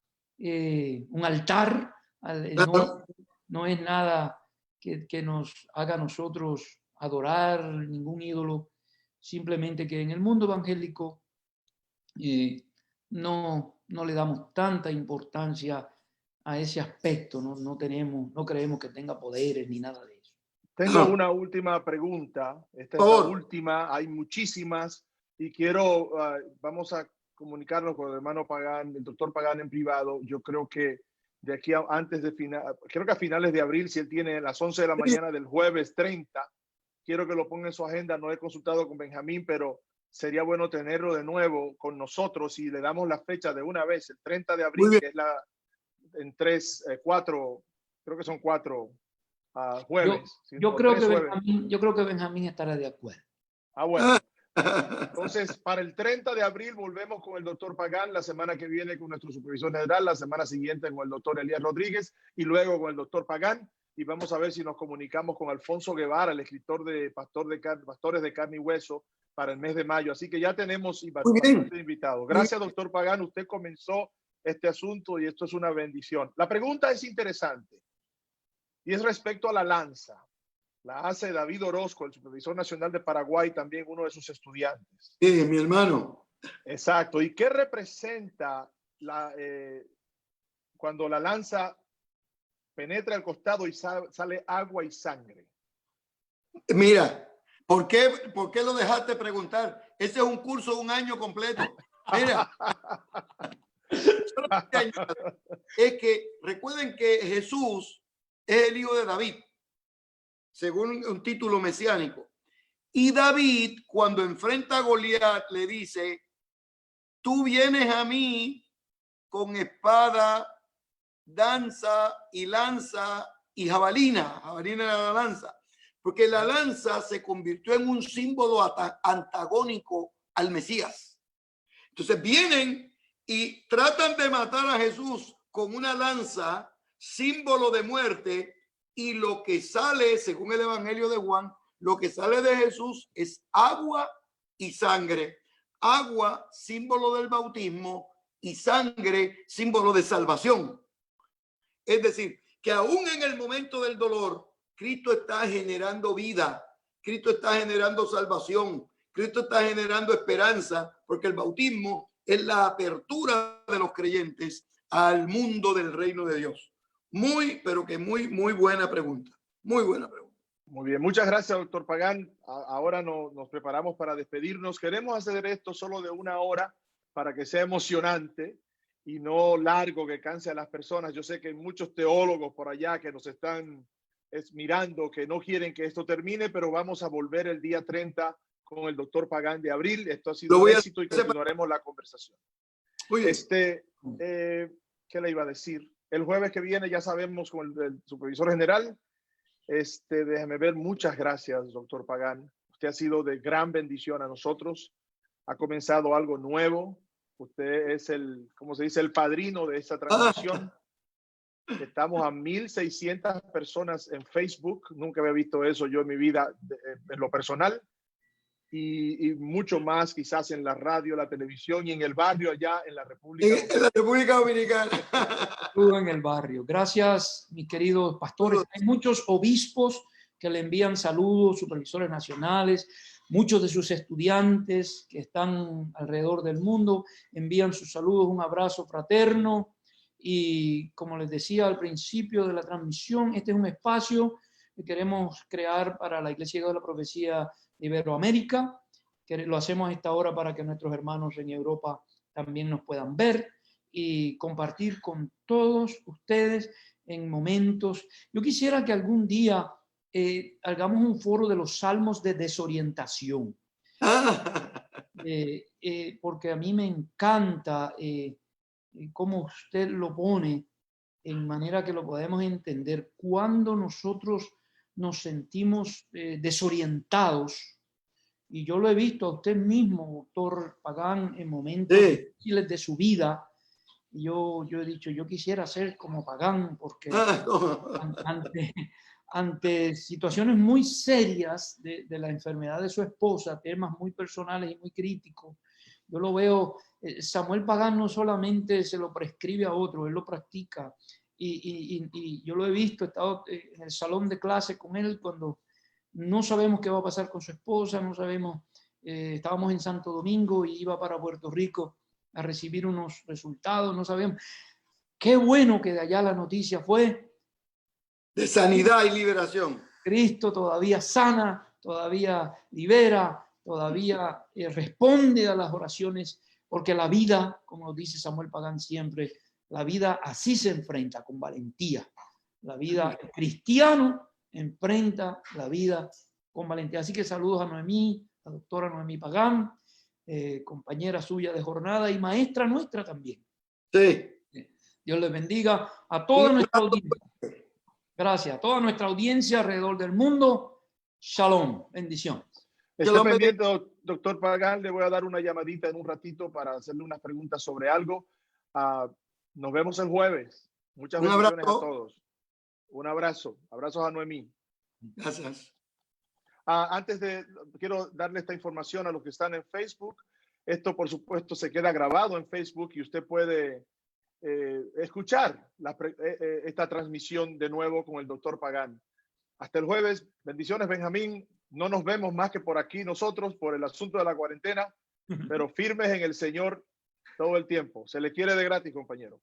No es nada que nos haga a nosotros adorar ningún ídolo, simplemente que en el mundo evangélico no le damos tanta importancia a ese aspecto, no creemos que tenga poderes ni nada de eso. Tengo una última pregunta. Esta es la última, hay muchísimas y quiero, vamos a comunicarnos con el hermano Pagán, el doctor Pagán en privado. Yo creo que de aquí a, antes de creo que a finales de abril, si él tiene las 11 de la mañana del jueves 30, quiero que lo ponga en su agenda. No he consultado con Benjamín, pero sería bueno tenerlo de nuevo con nosotros y le damos la fecha de una vez, el 30 de abril, que es en 4, creo que son 4 jueves. Yo creo que Benjamín estará de acuerdo. Bueno. Entonces, para el 30 de abril volvemos con el doctor Pagán, la semana que viene con nuestro supervisor general, la semana siguiente con el doctor Elías Rodríguez y luego con el doctor Pagán. Y vamos a ver si nos comunicamos con Alfonso Guevara, el escritor de Pastores de Carne y Hueso, para el mes de mayo. Así que ya tenemos bastante invitados. Gracias, doctor Pagán. Usted comenzó este asunto y esto es una bendición. La pregunta es interesante y es respecto a la lanza. La hace David Orozco, el supervisor nacional de Paraguay, también uno de sus estudiantes. Sí, mi hermano. Exacto. ¿Y qué representa cuando la lanza penetra el costado y sale agua y sangre? Mira, ¿por qué lo dejaste preguntar? Ese es un curso de un año completo. Mira, es que recuerden que Jesús es el hijo de David, según un título mesiánico. Y David, cuando enfrenta a Goliat, le dice: tú vienes a mí con espada, danza y lanza y jabalina. Jabalina era la lanza. Porque la lanza se convirtió en un símbolo antagónico al Mesías. Entonces vienen y tratan de matar a Jesús con una lanza, símbolo de muerte. Y lo que sale, según el Evangelio de Juan, lo que sale de Jesús es agua y sangre. Agua, símbolo del bautismo, y sangre, símbolo de salvación. Es decir, que aún en el momento del dolor, Cristo está generando vida, Cristo está generando salvación, Cristo está generando esperanza, porque el bautismo es la apertura de los creyentes al mundo del reino de Dios. Pero que muy buena pregunta. Muy buena pregunta. Muy bien, muchas gracias, doctor Pagán. Ahora nos preparamos para despedirnos. Queremos hacer esto solo de 1 hora para que sea emocionante y no largo, que canse a las personas. Yo sé que hay muchos teólogos por allá que nos están mirando, que no quieren que esto termine, pero vamos a volver el día 30 con el doctor Pagán de abril. Esto ha sido un éxito y continuaremos la conversación. Muy bien. ¿Qué le iba a decir? El jueves que viene ya sabemos con el supervisor general. Déjeme ver. Muchas gracias, doctor Pagán. Usted ha sido de gran bendición a nosotros. Ha comenzado algo nuevo. Usted es ¿cómo se dice? El padrino de esta transmisión. Estamos a 1,600 personas en Facebook. Nunca había visto eso yo en mi vida, en lo personal. Y mucho más quizás en la radio, la televisión y en el barrio allá en la República Dominicana. En el barrio. Gracias, mis queridos pastores. Hay muchos obispos que le envían saludos, supervisores nacionales, muchos de sus estudiantes que están alrededor del mundo envían sus saludos, un abrazo fraterno. Y como les decía al principio de la transmisión, este es un espacio que queremos crear para la Iglesia de la Profecía de Iberoamérica, que lo hacemos a esta hora para que nuestros hermanos en Europa también nos puedan ver y compartir con todos ustedes en momentos. Yo quisiera que algún día hagamos un foro de los salmos de desorientación, porque a mí me encanta cómo usted lo pone en manera que lo podemos entender. Cuando nosotros nos sentimos desorientados, y yo lo he visto a usted mismo, doctor Pagán, en momentos difíciles de su vida. Yo he dicho, yo quisiera ser como Pagán, porque ante situaciones muy serias de la enfermedad de su esposa, temas muy personales y muy críticos, yo lo veo. Samuel Pagán no solamente se lo prescribe a otro, él lo practica. Y yo lo he visto, he estado en el salón de clase con él cuando no sabemos qué va a pasar con su esposa, no sabemos, estábamos en Santo Domingo y iba para Puerto Rico a recibir unos resultados, no sabemos. Qué bueno que de allá la noticia fue: De sanidad y liberación. Cristo todavía sana, todavía libera, todavía responde a las oraciones, porque la vida, como dice Samuel Pagán siempre, la vida así se enfrenta, con valentía. La vida, el cristiano enfrenta la vida con valentía. Así que saludos a Noemí, la doctora Noemí Pagán, compañera suya de jornada y maestra nuestra también. Sí. Dios les bendiga a toda nuestra audiencia. Gracias a toda nuestra audiencia alrededor del mundo. Shalom. Bendiciones. Esté pendiente, doctor Pagán. Le voy a dar una llamadita en un ratito para hacerle unas preguntas sobre algo. Nos vemos el jueves. Muchas bendiciones a todos. Un abrazo. Abrazos a Noemí. Gracias. Quiero darle esta información a los que están en Facebook. Esto, por supuesto, se queda grabado en Facebook y usted puede escuchar esta transmisión de nuevo con el doctor Pagán. Hasta el jueves. Bendiciones, Benjamín. No nos vemos más que por aquí nosotros, por el asunto de la cuarentena, pero firmes en el Señor todo el tiempo. Se le quiere de gratis, compañero.